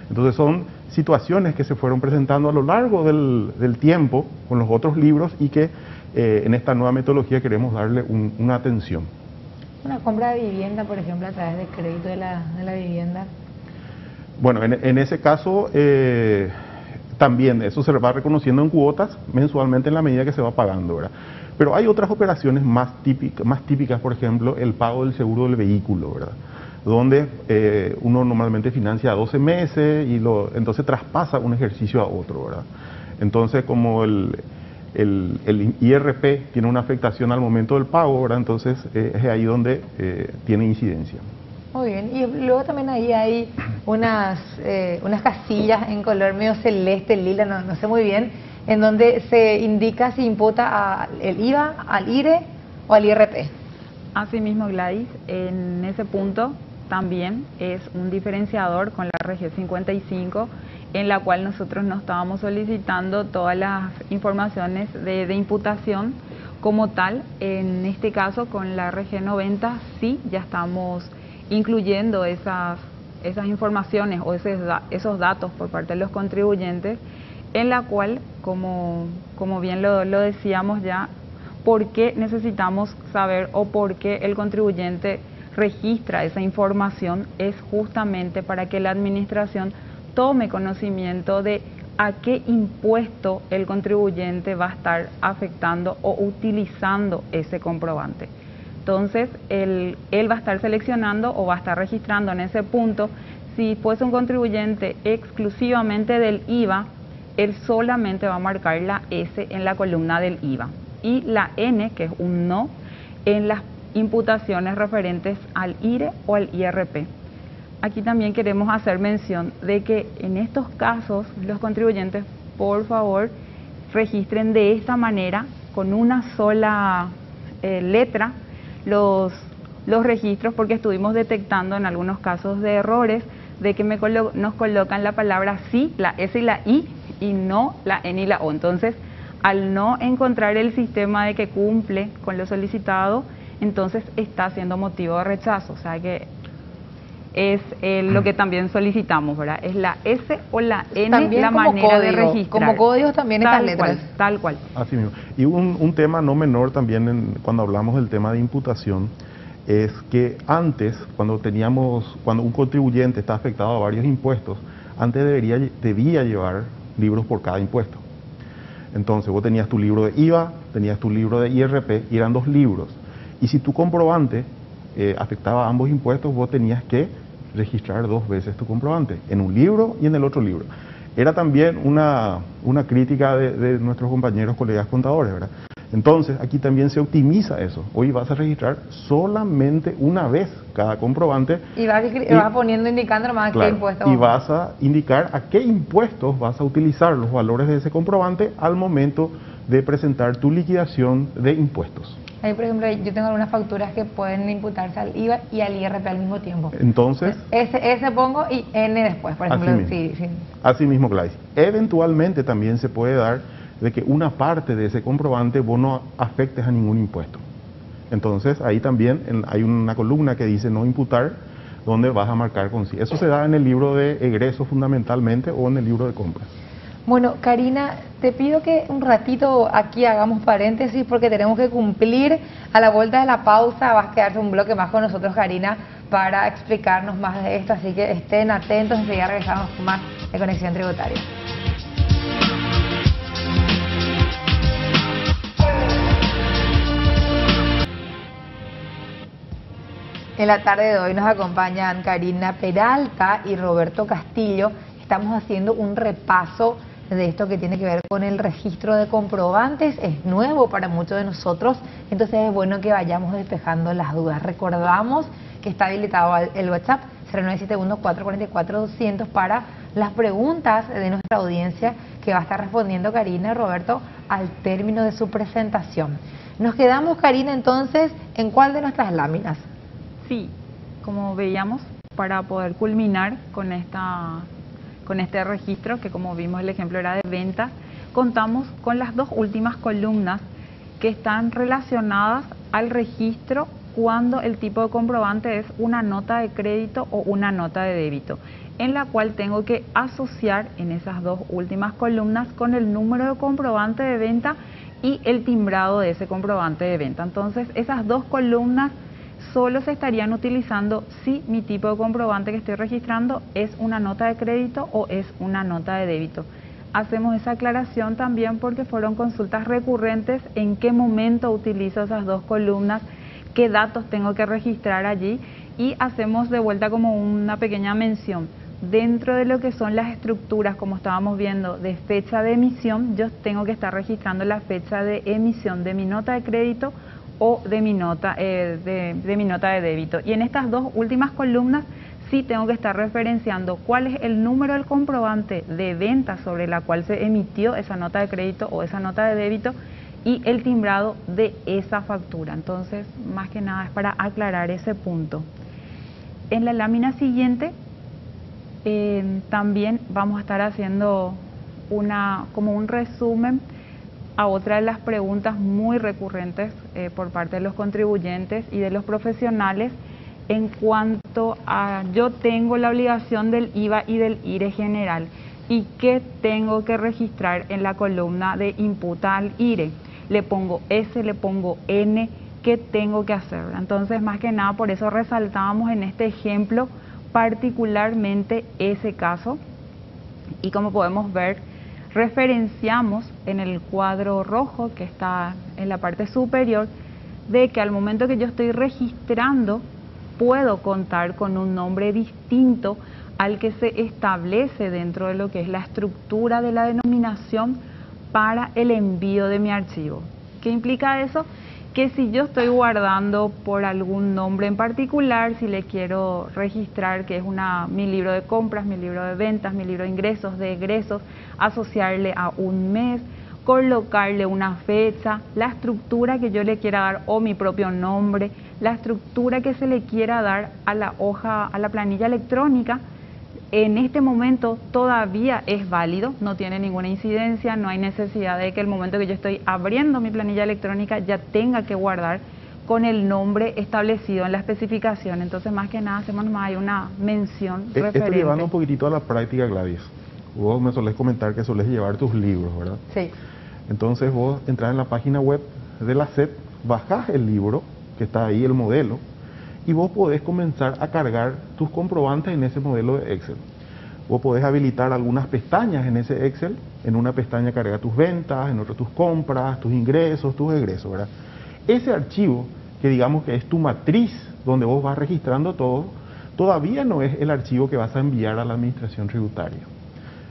Entonces son situaciones que se fueron presentando a lo largo del tiempo con los otros libros y que en esta nueva metodología queremos darle una atención. Una compra de vivienda, por ejemplo, a través del crédito de la vivienda. Bueno, en ese caso también eso se va reconociendo en cuotas mensualmente en la medida que se va pagando, ¿verdad? Pero hay otras operaciones más típicas, por ejemplo, el pago del seguro del vehículo, ¿verdad?, donde uno normalmente financia a 12 meses y entonces traspasa un ejercicio a otro, ¿verdad? Entonces, como el IRP tiene una afectación al momento del pago, ¿verdad?, entonces es ahí donde tiene incidencia. Muy bien, y luego también ahí hay unas casillas en color medio celeste, lila, no sé muy bien, en donde se indica si imputa al IVA, al IRE o al IRP. Asimismo, Gladys, en ese punto también es un diferenciador con la RG 55, en la cual nosotros no estábamos solicitando todas las informaciones de imputación como tal. En este caso, con la RG 90, sí, ya estamos incluyendo esas informaciones o esos datos por parte de los contribuyentes, en la cual, como bien lo decíamos ya, por qué necesitamos saber o por qué el contribuyente registra esa información es justamente para que la administración tome conocimiento de a qué impuesto el contribuyente va a estar afectando o utilizando ese comprobante. Entonces, él va a estar seleccionando o va a estar registrando en ese punto. Si fuese un contribuyente exclusivamente del IVA, él solamente va a marcar la S en la columna del IVA y la N, que es un no, en las imputaciones referentes al IRE o al IRP. Aquí también queremos hacer mención de que en estos casos los contribuyentes, por favor, registren de esta manera, con una sola letra, los registros, porque estuvimos detectando en algunos casos de errores de que nos colocan la palabra sí, la S y la I, y no la N y la O. Entonces, al no encontrar el sistema de que cumple con lo solicitado, entonces está siendo motivo de rechazo. O sea que es lo que también solicitamos, ¿verdad? Es la S o la N, también la manera código, de registrar. Como código también estas letras. Tal cual. Así mismo. Y un tema no menor también cuando hablamos del tema de imputación, es que antes, cuando un contribuyente está afectado a varios impuestos, antes debía llevar libros por cada impuesto. Entonces vos tenías tu libro de IVA, tenías tu libro de IRP, y eran 2 libros. Y si tu comprobante afectaba a ambos impuestos, vos tenías que registrar 2 veces tu comprobante, en un libro y en el otro libro. Era también una crítica de nuestros compañeros, colegas contadores, ¿verdad?, Entonces, aquí también se optimiza eso. Hoy vas a registrar solamente una vez cada comprobante. Y vas poniendo, indicando nomás claro, qué impuestos. y vas a indicar a qué impuestos vas a utilizar los valores de ese comprobante al momento de presentar tu liquidación de impuestos. Ahí, por ejemplo, yo tengo algunas facturas que pueden imputarse al IVA y al IRP al mismo tiempo. Entonces, ese pongo y N después, por ejemplo. Así mismo, Gladys. Eventualmente también se puede dar de que una parte de ese comprobante vos no afectes a ningún impuesto. Entonces, ahí también hay una columna que dice no imputar, donde vas a marcar con sí. Eso se da en el libro de egresos fundamentalmente o en el libro de compras. Bueno, Karina, te pido que un ratito aquí hagamos paréntesis porque tenemos que cumplir. A la vuelta de la pausa vas a quedarse un bloque más con nosotros, Karina, para explicarnos más de esto. Así que estén atentos, enseguida regresamos con más de Conexión Tributaria. En la tarde de hoy nos acompañan Karina Peralta y Roberto Castillo. Estamos haciendo un repaso de esto que tiene que ver con el registro de comprobantes. Es nuevo para muchos de nosotros, entonces es bueno que vayamos despejando las dudas. Recordamos que está habilitado el WhatsApp 0971-444-200 para las preguntas de nuestra audiencia que va a estar respondiendo Karina y Roberto al término de su presentación. Nos quedamos, Karina, entonces, ¿en cuál de nuestras láminas? Sí, como veíamos, para poder culminar con este registro, que como vimos el ejemplo era de venta, contamos con las dos últimas columnas que están relacionadas al registro cuando el tipo de comprobante es una nota de crédito o una nota de débito, en la cual tengo que asociar en esas dos últimas columnas con el número de comprobante de venta y el timbrado de ese comprobante de venta. Entonces, esas dos columnas solo se estarían utilizando si mi tipo de comprobante que estoy registrando es una nota de crédito o es una nota de débito. Hacemos esa aclaración también porque fueron consultas recurrentes en qué momento utilizo esas dos columnas, qué datos tengo que registrar allí, y hacemos de vuelta como una pequeña mención. Dentro de lo que son las estructuras, como estábamos viendo, de fecha de emisión, yo tengo que estar registrando la fecha de emisión de mi nota de crédito o de mi nota de mi nota de débito. Y en estas dos últimas columnas sí tengo que estar referenciando cuál es el número del comprobante de venta sobre la cual se emitió esa nota de crédito o esa nota de débito y el timbrado de esa factura. Entonces, más que nada es para aclarar ese punto. En la lámina siguiente también vamos a estar haciendo como un resumen a otra de las preguntas muy recurrentes por parte de los contribuyentes y de los profesionales en cuanto a yo tengo la obligación del IVA y del IRE general y qué tengo que registrar en la columna de imputa al IRE. Le pongo S, le pongo N, ¿qué tengo que hacer? Entonces, más que nada, por eso resaltábamos en este ejemplo particularmente ese caso, y como podemos ver, referenciamos en el cuadro rojo que está en la parte superior de que al momento que yo estoy registrando puedo contar con un nombre distinto al que se establece dentro de lo que es la estructura de la denominación para el envío de mi archivo. ¿Qué implica eso? Que si yo estoy guardando por algún nombre en particular, si le quiero registrar que es mi libro de compras, mi libro de ventas, mi libro de egresos, asociarle a un mes, colocarle una fecha, la estructura que yo le quiera dar o mi propio nombre, la estructura que se le quiera dar a la hoja, a la planilla electrónica, en este momento todavía es válido, no tiene ninguna incidencia, no hay necesidad de que el momento que yo estoy abriendo mi planilla electrónica ya tenga que guardar con el nombre establecido en la especificación. Entonces, más que nada, hacemos más una mención referente. Esto llevando un poquitito a la práctica, Gladys. Vos me solés comentar que solés llevar tus libros, ¿verdad? Sí. Entonces vos entras en la página web de la SEP, bajás el libro, que está ahí el modelo, y vos podés comenzar a cargar tus comprobantes en ese modelo de Excel. Vos podés habilitar algunas pestañas en ese Excel. En una pestaña carga tus ventas, en otra tus compras, tus ingresos, tus egresos, ¿verdad? Ese archivo, que digamos que es tu matriz, donde vos vas registrando todo, todavía no es el archivo que vas a enviar a la administración tributaria.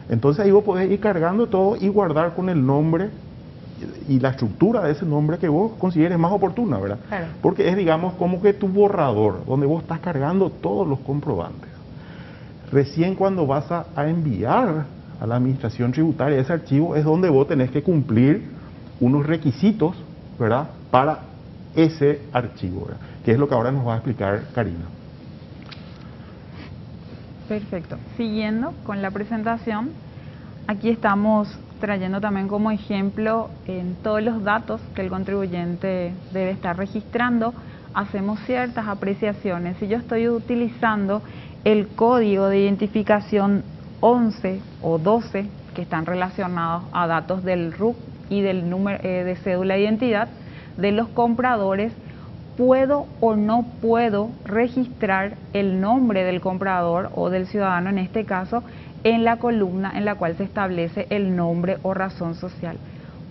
Entonces ahí vos podés ir cargando todo y guardar con el nombre y la estructura de ese nombre que vos consideres más oportuna, ¿verdad? Claro. Porque es, digamos, como que tu borrador, donde vos estás cargando todos los comprobantes. Recién cuando vas a enviar a la administración tributaria ese archivo es donde vos tenés que cumplir unos requisitos, ¿verdad?, para ese archivo, ¿verdad?, que es lo que ahora nos va a explicar Karina. Perfecto. Siguiendo con la presentación, aquí estamos trayendo también como ejemplo en todos los datos que el contribuyente debe estar registrando. Hacemos ciertas apreciaciones. Si yo estoy utilizando el código de identificación 11 o 12, que están relacionados a datos del RUC y del número de cédula de identidad de los compradores, ¿puedo o no puedo registrar el nombre del comprador o del ciudadano en este caso en la columna en la cual se establece el nombre o razón social?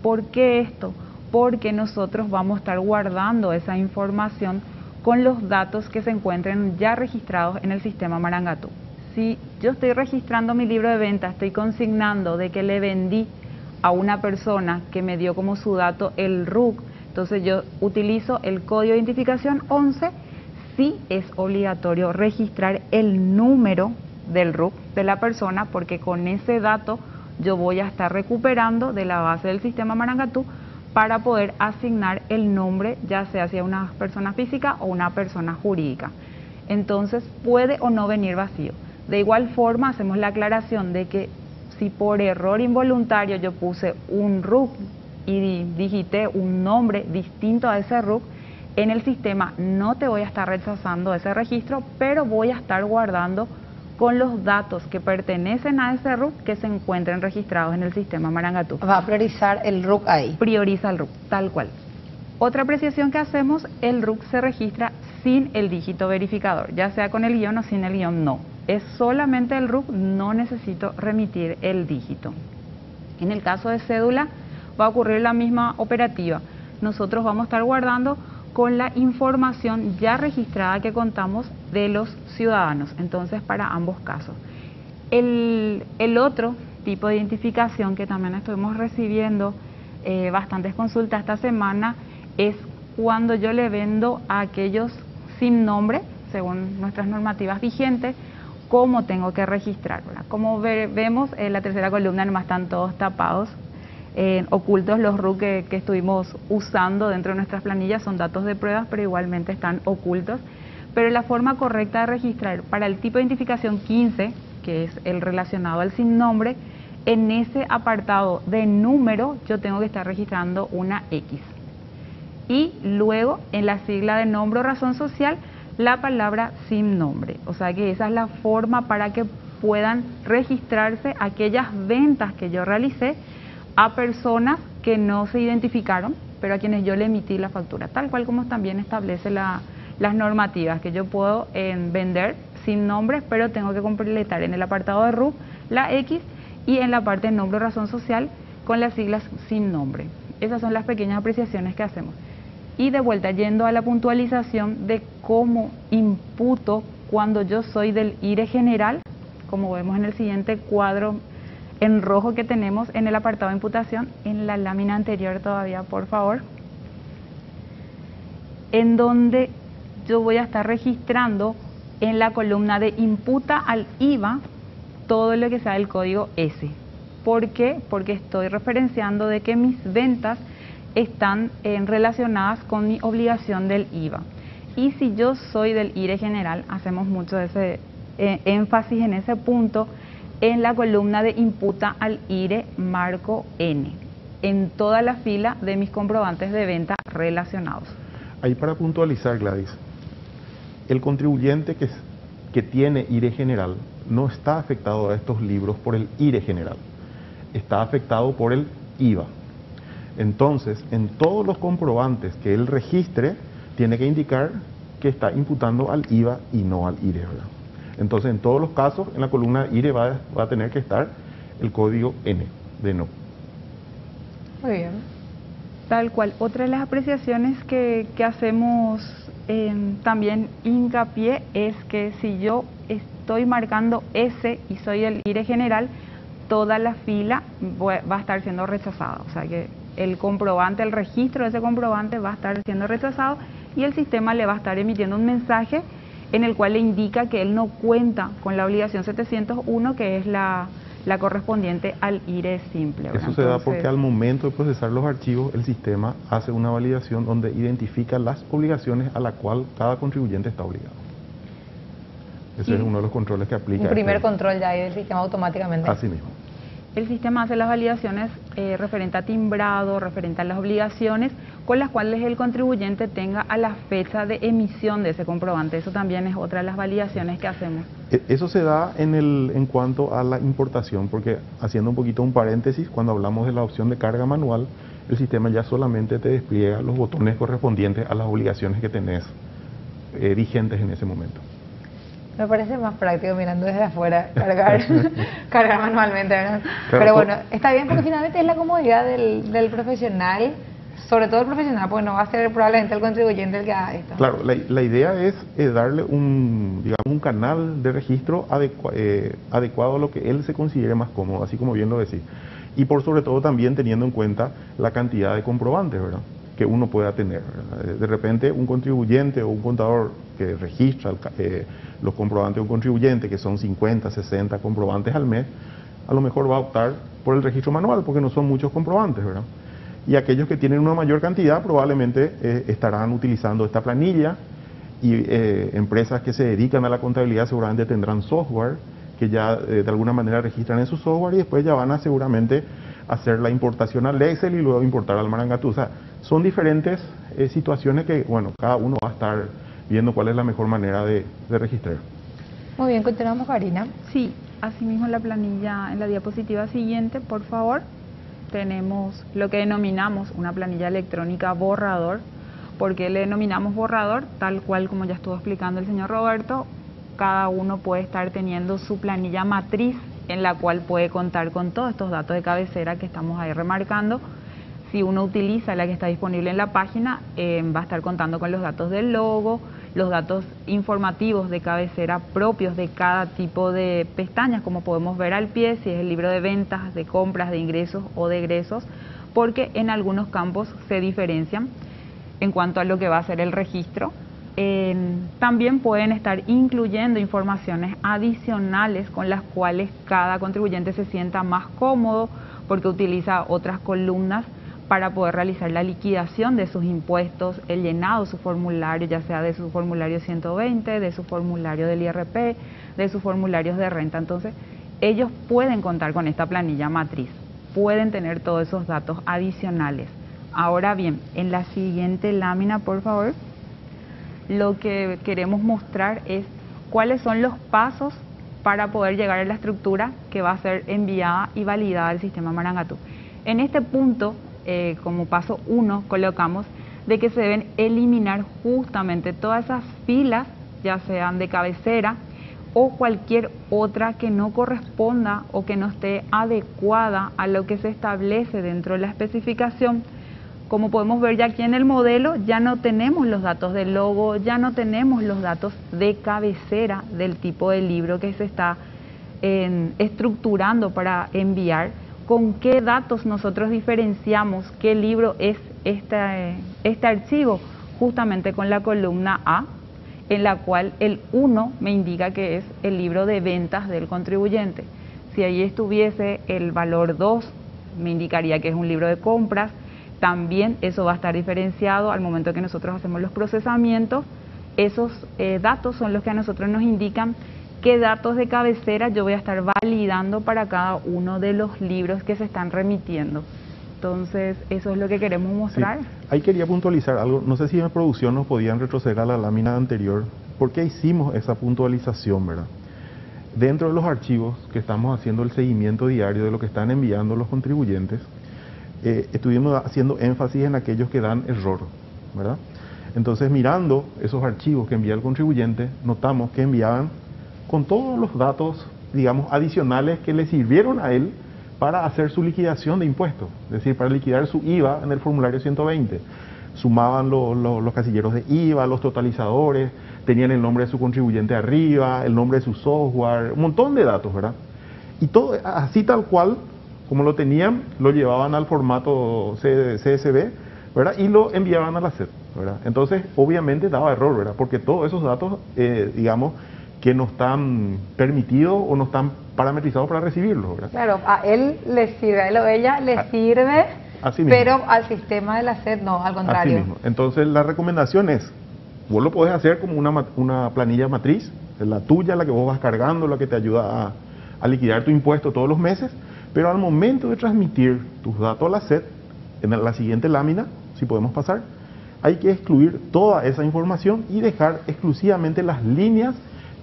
¿Por qué esto? Porque nosotros vamos a estar guardando esa información con los datos que se encuentren ya registrados en el sistema Marangatú. Si yo estoy registrando mi libro de venta, estoy consignando de que le vendí a una persona que me dio como su dato el RUC, entonces yo utilizo el código de identificación 11, sí es obligatorio registrar el número del RUC de la persona, porque con ese dato yo voy a estar recuperando de la base del sistema Marangatú para poder asignar el nombre, ya sea hacia una persona física o una persona jurídica. Entonces puede o no venir vacío. De igual forma hacemos la aclaración de que si por error involuntario yo puse un RUC y digité un nombre distinto a ese RUC, en el sistema no te voy a estar rechazando ese registro, pero voy a estar guardando con los datos que pertenecen a ese RUC que se encuentren registrados en el sistema Marangatú. Va a priorizar el RUC ahí. Prioriza el RUC, tal cual. Otra apreciación que hacemos, el RUC se registra sin el dígito verificador, ya sea con el guión o sin el guión, no. Es solamente el RUC, no necesito remitir el dígito. En el caso de cédula va a ocurrir la misma operativa. Nosotros vamos a estar guardando con la información ya registrada que contamos de los ciudadanos, entonces para ambos casos. El otro tipo de identificación que también estuvimos recibiendo bastantes consultas esta semana es cuando yo le vendo a aquellos sin nombre, según nuestras normativas vigentes, cómo tengo que registrar, ¿verdad? Como vemos en la tercera columna, nomás están todos tapados, ocultos los RUC que estuvimos usando dentro de nuestras planillas, son datos de pruebas, pero igualmente están ocultos. Pero la forma correcta de registrar para el tipo de identificación 15, que es el relacionado al sin nombre, en ese apartado de número yo tengo que estar registrando una X. Y luego en la sigla de nombre o razón social, la palabra sin nombre. O sea que esa es la forma para que puedan registrarse aquellas ventas que yo realicé a personas que no se identificaron, pero a quienes yo le emití la factura, tal cual como también establece las normativas, que yo puedo vender sin nombres, pero tengo que completar en el apartado de RUC la X y en la parte de nombre o razón social con las siglas sin nombre. Esas son las pequeñas apreciaciones que hacemos. Y de vuelta, yendo a la puntualización de cómo imputo cuando yo soy del IRE general, como vemos en el siguiente cuadro en rojo que tenemos en el apartado de imputación, en la lámina anterior todavía, por favor, en donde yo voy a estar registrando en la columna de imputa al IVA todo lo que sea el código S. ¿Por qué? Porque estoy referenciando de que mis ventas están relacionadas con mi obligación del IVA. Y si yo soy del IRE general, hacemos mucho ese énfasis en ese punto, en la columna de imputa al IRE marco N, en toda la fila de mis comprobantes de venta relacionados. Ahí para puntualizar, Gladys, el contribuyente que tiene IRE general no está afectado a estos libros por el IRE general, está afectado por el IVA. Entonces, en todos los comprobantes que él registre, tiene que indicar que está imputando al IVA y no al IRE, ¿verdad? Entonces, en todos los casos, en la columna IRE va a tener que estar el código N de no. Muy bien. Tal cual. Otra de las apreciaciones que hacemos también hincapié es que si yo estoy marcando S y soy el IRE general, toda la fila va a estar siendo rechazada. O sea que el comprobante, el registro de ese comprobante va a estar siendo rechazado y el sistema le va a estar emitiendo un mensaje en el cual le indica que él no cuenta con la obligación 701, que es la correspondiente al IRE simple, ¿verdad? Eso se da porque al momento de procesar los archivos, el sistema hace una validación donde identifica las obligaciones a la cual cada contribuyente está obligado. Ese es uno de los controles que aplica. Un primer control ya hay del sistema automáticamente. Así mismo. El sistema hace las validaciones referente a timbrado, referente a las obligaciones con las cuales el contribuyente tenga a la fecha de emisión de ese comprobante. Eso también es otra de las validaciones que hacemos. Eso se da en cuanto a la importación, porque haciendo un poquito un paréntesis, cuando hablamos de la opción de carga manual, el sistema ya solamente te despliega los botones correspondientes a las obligaciones que tenés vigentes en ese momento. Me parece más práctico mirando desde afuera cargar manualmente, ¿verdad? Claro, pero bueno, está bien porque finalmente es la comodidad del profesional, sobre todo el profesional, porque no va a ser probablemente el contribuyente el que haga esto. Claro, la idea es darle un canal de registro adecuado a lo que él se considere más cómodo, así como bien lo decís. Y por sobre todo también teniendo en cuenta la cantidad de comprobantes, ¿verdad?, que uno pueda tener. De repente un contribuyente o un contador que registra los comprobantes de un contribuyente, que son 50, 60 comprobantes al mes, a lo mejor va a optar por el registro manual porque no son muchos comprobantes, ¿verdad? Y aquellos que tienen una mayor cantidad probablemente estarán utilizando esta planilla, y empresas que se dedican a la contabilidad seguramente tendrán software que ya de alguna manera registran en su software y después ya van a seguramente hacer la importación al Excel y luego importar al Marangatú. O sea, son diferentes situaciones que, bueno, cada uno va a estar viendo cuál es la mejor manera de registrar. Muy bien, continuamos, Karina. Sí, asimismo en la planilla, en la diapositiva siguiente, por favor, tenemos lo que denominamos una planilla electrónica borrador. ¿Por qué le denominamos borrador? Tal cual como ya estuvo explicando el señor Roberto, cada uno puede estar teniendo su planilla matriz en la cual puede contar con todos estos datos de cabecera que estamos ahí remarcando. Si uno utiliza la que está disponible en la página, va a estar contando con los datos del logo, los datos informativos de cabecera propios de cada tipo de pestañas, como podemos ver al pie, si es el libro de ventas, de compras, de ingresos o de egresos, porque en algunos campos se diferencian en cuanto a lo que va a ser el registro. También pueden estar incluyendo informaciones adicionales con las cuales cada contribuyente se sienta más cómodo, porque utiliza otras columnas para poder realizar la liquidación de sus impuestos, el llenado de su formulario, ya sea de su formulario 120, de su formulario del IRP, de sus formularios de renta. Entonces, ellos pueden contar con esta planilla matriz, pueden tener todos esos datos adicionales. Ahora bien, en la siguiente lámina, por favor, lo que queremos mostrar es cuáles son los pasos para poder llegar a la estructura que va a ser enviada y validada al sistema Marangatú. En este punto, como paso 1, colocamos de que se deben eliminar justamente todas esas filas, ya sean de cabecera o cualquier otra que no corresponda o que no esté adecuada a lo que se establece dentro de la especificación. Como podemos ver ya aquí en el modelo, ya no tenemos los datos del logo, ya no tenemos los datos de cabecera del tipo de libro que se está estructurando para enviar. ¿Con qué datos nosotros diferenciamos qué libro es este archivo? Justamente con la columna A, en la cual el 1 me indica que es el libro de ventas del contribuyente. Si ahí estuviese el valor 2, me indicaría que es un libro de compras. También eso va a estar diferenciado al momento que nosotros hacemos los procesamientos. Esos datos son los que a nosotros nos indican qué datos de cabecera yo voy a estar validando para cada uno de los libros que se están remitiendo. Entonces, eso es lo que queremos mostrar. Sí. Ahí quería puntualizar algo. No sé si en producción nos podían retroceder a la lámina anterior. ¿Por qué hicimos esa puntualización, verdad? Dentro de los archivos que estamos haciendo el seguimiento diario de lo que están enviando los contribuyentes, estuvimos haciendo énfasis en aquellos que dan error, ¿verdad? Entonces, mirando esos archivos que envía el contribuyente, notamos que enviaban con todos los datos, digamos, adicionales que le sirvieron a él para hacer su liquidación de impuestos, es decir, para liquidar su IVA en el formulario 120. Sumaban los casilleros de IVA, los totalizadores, tenían el nombre de su contribuyente arriba, el nombre de su software, un montón de datos, ¿verdad? Y todo así tal cual como lo tenían, lo llevaban al formato CSV, ¿verdad? Y lo enviaban a la SED, ¿verdad? Entonces, obviamente daba error, ¿verdad? Porque todos esos datos, digamos, que no están permitidos o no están parametrizados para recibirlos, ¿verdad? Claro, a él le sirve, a él o ella le sirve, pero al sistema de la SED no, al contrario. Así mismo. Entonces, la recomendación es, vos lo podés hacer como una planilla matriz, es la tuya, la que vos vas cargando, la que te ayuda a liquidar tu impuesto todos los meses, pero al momento de transmitir tus datos a la SED, en la siguiente lámina, si podemos pasar, hay que excluir toda esa información y dejar exclusivamente las líneas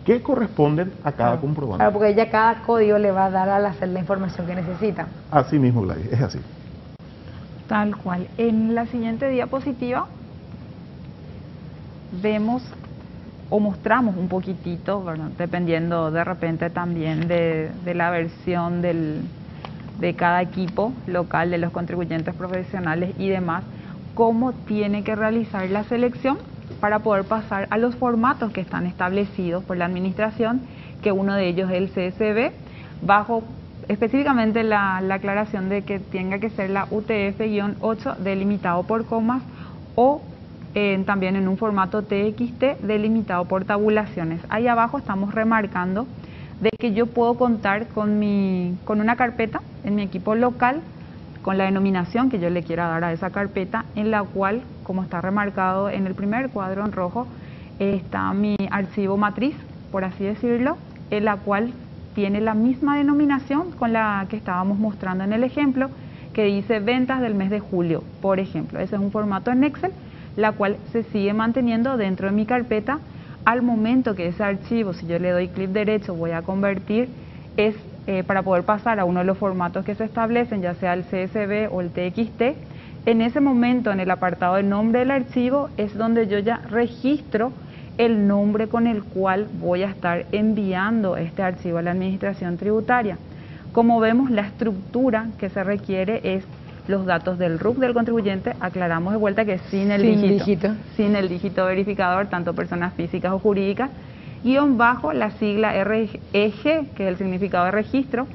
que corresponden a cada comprobante. Claro, porque ya cada código le va a dar a la SED la información que necesita. Así mismo, Gladys, es así. Tal cual. En la siguiente diapositiva vemos o mostramos un poquitito, ¿verdad? Dependiendo de repente también de la versión de cada equipo local, de los contribuyentes profesionales y demás, cómo tiene que realizar la selección para poder pasar a los formatos que están establecidos por la administración, que uno de ellos es el CSV, bajo específicamente la aclaración de que tenga que ser la UTF-8 delimitado por comas o también en un formato TXT delimitado por tabulaciones. Ahí abajo estamos remarcando de que yo puedo contar con una carpeta en mi equipo local con la denominación que yo le quiera dar a esa carpeta, en la cual, como está remarcado en el primer cuadro en rojo, está mi archivo matriz, por así decirlo, en la cual tiene la misma denominación con la que estábamos mostrando en el ejemplo, que dice ventas del mes de julio, por ejemplo. Ese es un formato en Excel, la cual se sigue manteniendo dentro de mi carpeta. Al momento que ese archivo, si yo le doy clic derecho, voy a convertir, es para poder pasar a uno de los formatos que se establecen, ya sea el CSV o el TXT. En ese momento, en el apartado de nombre del archivo, es donde yo ya registro el nombre con el cual voy a estar enviando este archivo a la administración tributaria. Como vemos, la estructura que se requiere es los datos del RUC del contribuyente, aclaramos de vuelta que sin el dígito verificador, tanto personas físicas o jurídicas, guión bajo la sigla REG, que es el significado de registro,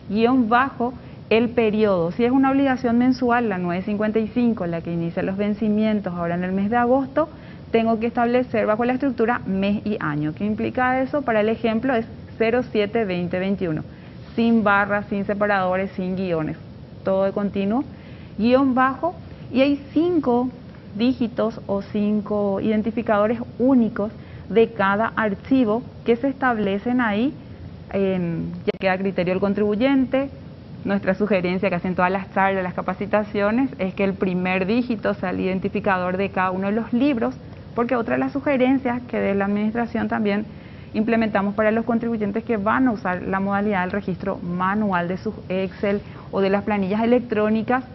guión bajo el periodo. Si es una obligación mensual, la 955, la que inicia los vencimientos ahora en el mes de agosto, tengo que establecer bajo la estructura mes y año. ¿Qué implica eso? Para el ejemplo es 07-2021, sin barras, sin separadores, sin guiones, todo de continuo, guión bajo, y hay 5 dígitos o 5 identificadores únicos de cada archivo que se establecen ahí, ya queda a criterio del contribuyente. Nuestra sugerencia que hacen todas las charlas, las capacitaciones, es que el primer dígito sea el identificador de cada uno de los libros, porque otra de las sugerencias que de la administración también implementamos para los contribuyentes que van a usar la modalidad del registro manual de sus Excel o de las planillas electrónicas,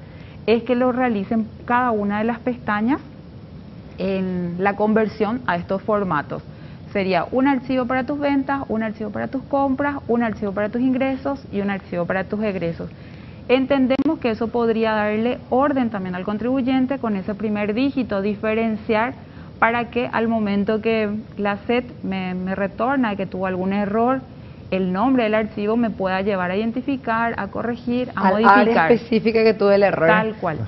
es que lo realicen cada una de las pestañas en la conversión a estos formatos. Sería un archivo para tus ventas, un archivo para tus compras, un archivo para tus ingresos y un archivo para tus egresos. Entendemos que eso podría darle orden también al contribuyente con ese primer dígito, diferenciar para que al momento que la SED me retorna que tuvo algún error, el nombre del archivo me pueda llevar a identificar, a corregir, a modificar. Al área específica que tuve el error. Tal cual.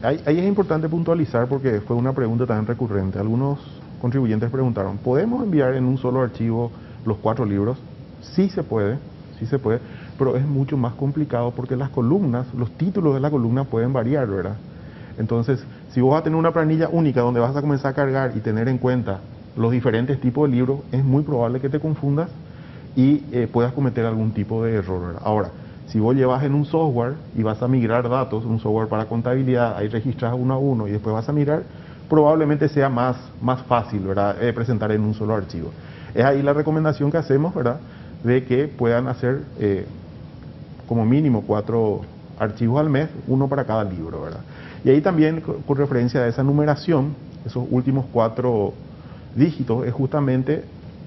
Ahí es importante puntualizar porque fue una pregunta también recurrente. Algunos contribuyentes preguntaron, ¿podemos enviar en un solo archivo los 4 libros? Sí se puede, pero es mucho más complicado porque las columnas, los títulos de la columna pueden variar, ¿verdad? Entonces, si vos vas a tener una planilla única donde vas a comenzar a cargar y tener en cuenta los diferentes tipos de libros, es muy probable que te confundas y puedas cometer algún tipo de error, ¿verdad? Ahora, si vos llevas en un software y vas a migrar datos, un software para contabilidad, ahí registras uno a uno y después vas a migrar, probablemente sea más fácil, ¿verdad? Presentar en un solo archivo. Es ahí la recomendación que hacemos, ¿verdad? De que puedan hacer como mínimo 4 archivos al mes, uno para cada libro, ¿verdad? Y ahí también, con referencia a esa numeración, esos últimos 4 dígitos, es justamente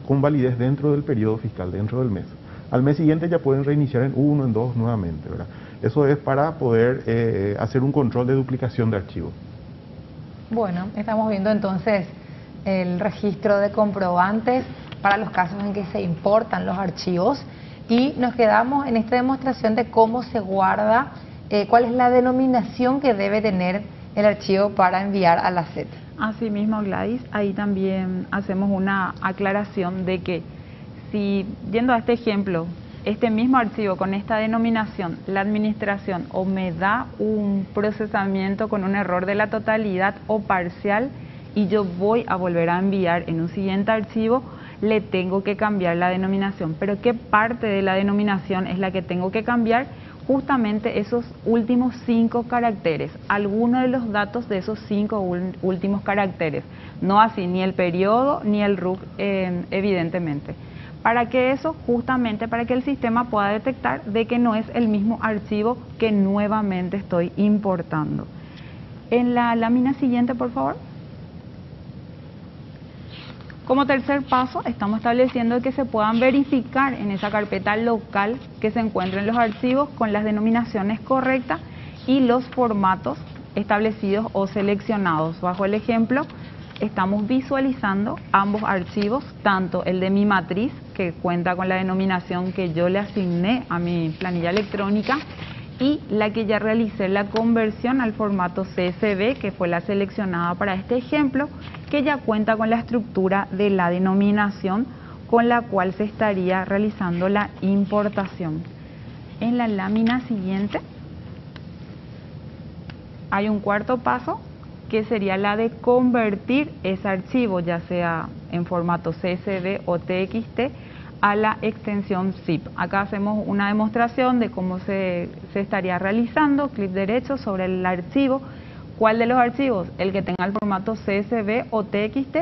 con validez dentro del periodo fiscal, dentro del mes. Al mes siguiente ya pueden reiniciar en 1, en 2 nuevamente, ¿verdad? Eso es para poder hacer un control de duplicación de archivos. Bueno, estamos viendo entonces el registro de comprobantes para los casos en que se importan los archivos. Y nos quedamos en esta demostración de cómo se guarda, cuál es la denominación que debe tener el archivo para enviar a la SET. Asimismo, Gladys, ahí también hacemos una aclaración de que si, yendo a este ejemplo, este mismo archivo con esta denominación, la administración o me da un procesamiento con un error de la totalidad o parcial y yo voy a volver a enviar en un siguiente archivo, le tengo que cambiar la denominación. Pero ¿qué parte de la denominación es la que tengo que cambiar? Justamente esos últimos 5 caracteres, algunos de los datos de esos 5 últimos caracteres, no así ni el periodo ni el RUC, evidentemente. ¿Para qué eso? Justamente para que el sistema pueda detectar de que no es el mismo archivo que nuevamente estoy importando. En la lámina siguiente, por favor. Como tercer paso, estamos estableciendo que se puedan verificar en esa carpeta local que se encuentren los archivos con las denominaciones correctas y los formatos establecidos o seleccionados. Bajo el ejemplo, estamos visualizando ambos archivos, tanto el de mi matriz, que cuenta con la denominación que yo le asigné a mi planilla electrónica, y la que ya realicé la conversión al formato CSV, que fue la seleccionada para este ejemplo, que ya cuenta con la estructura de la denominación con la cual se estaría realizando la importación. En la lámina siguiente hay un cuarto paso, que sería la de convertir ese archivo, ya sea en formato CSV o TXT, a la extensión zip. Acá hacemos una demostración de cómo se estaría realizando, clic derecho sobre el archivo, cuál de los archivos, el que tenga el formato CSV o TXT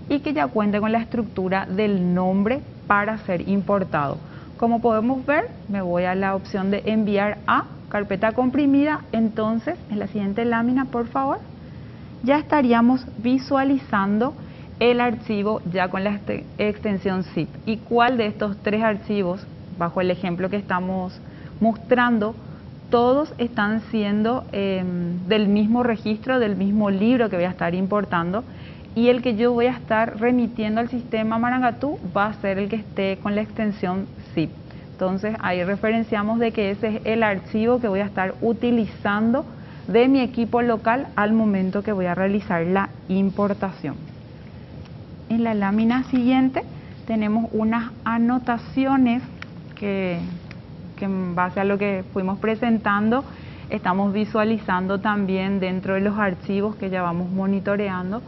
y que ya cuente con la estructura del nombre para ser importado. Como podemos ver, me voy a la opción de enviar a carpeta comprimida. Entonces, en la siguiente lámina, por favor, ya estaríamos visualizando el archivo ya con la extensión zip. ¿Y cuál de estos 3 archivos, bajo el ejemplo que estamos mostrando, todos están siendo del mismo registro, del mismo libro que voy a estar importando? Y el que yo voy a estar remitiendo al sistema Marangatú va a ser el que esté con la extensión zip. Entonces ahí referenciamos de que ese es el archivo que voy a estar utilizando de mi equipo local al momento que voy a realizar la importación. En la lámina siguiente tenemos unas anotaciones que en base a lo que fuimos presentando estamos visualizando también dentro de los archivos que ya vamos monitoreando,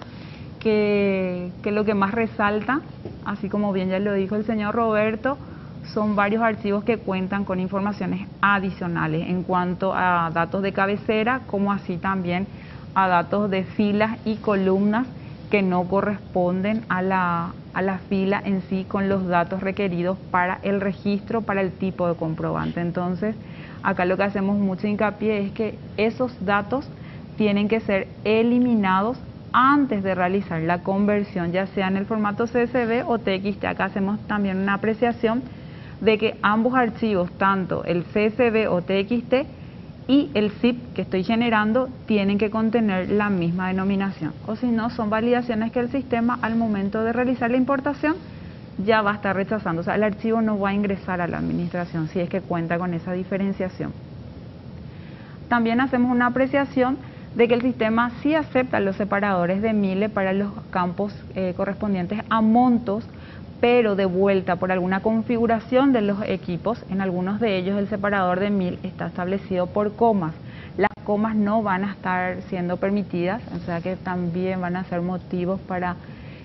que lo que más resalta, así como bien ya lo dijo el señor Roberto, son varios archivos que cuentan con informaciones adicionales en cuanto a datos de cabecera, como así también a datos de filas y columnas que no corresponden a la fila en sí con los datos requeridos para el registro, para el tipo de comprobante. Entonces, acá lo que hacemos mucho hincapié es que esos datos tienen que ser eliminados antes de realizar la conversión, ya sea en el formato CSV o TXT. Acá hacemos también una apreciación de que ambos archivos, tanto el CSV o TXT y el zip que estoy generando, tienen que contener la misma denominación, o si no, son validaciones que el sistema al momento de realizar la importación ya va a estar rechazando. O sea, el archivo no va a ingresar a la administración si es que cuenta con esa diferenciación. También hacemos una apreciación de que el sistema sí acepta los separadores de MILE para los campos correspondientes a montos, pero de vuelta por alguna configuración de los equipos, en algunos de ellos el separador de 1000 está establecido por comas. Las comas no van a estar siendo permitidas, o sea que también van a ser motivos para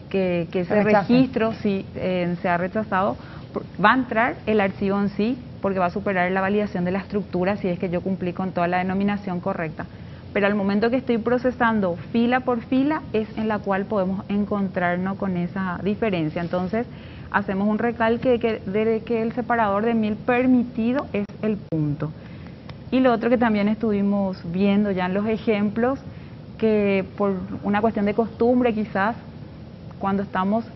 que ese registro, si sea rechazado, va a entrar el archivo en sí, porque va a superar la validación de la estructura si es que yo cumplí con toda la denominación correcta. Pero al momento que estoy procesando fila por fila es en la cual podemos encontrarnos con esa diferencia. Entonces hacemos un recalque de que el separador de 1000 permitido es el punto. Y lo otro que también estuvimos viendo ya en los ejemplos, que por una cuestión de costumbre quizás, cuando estamos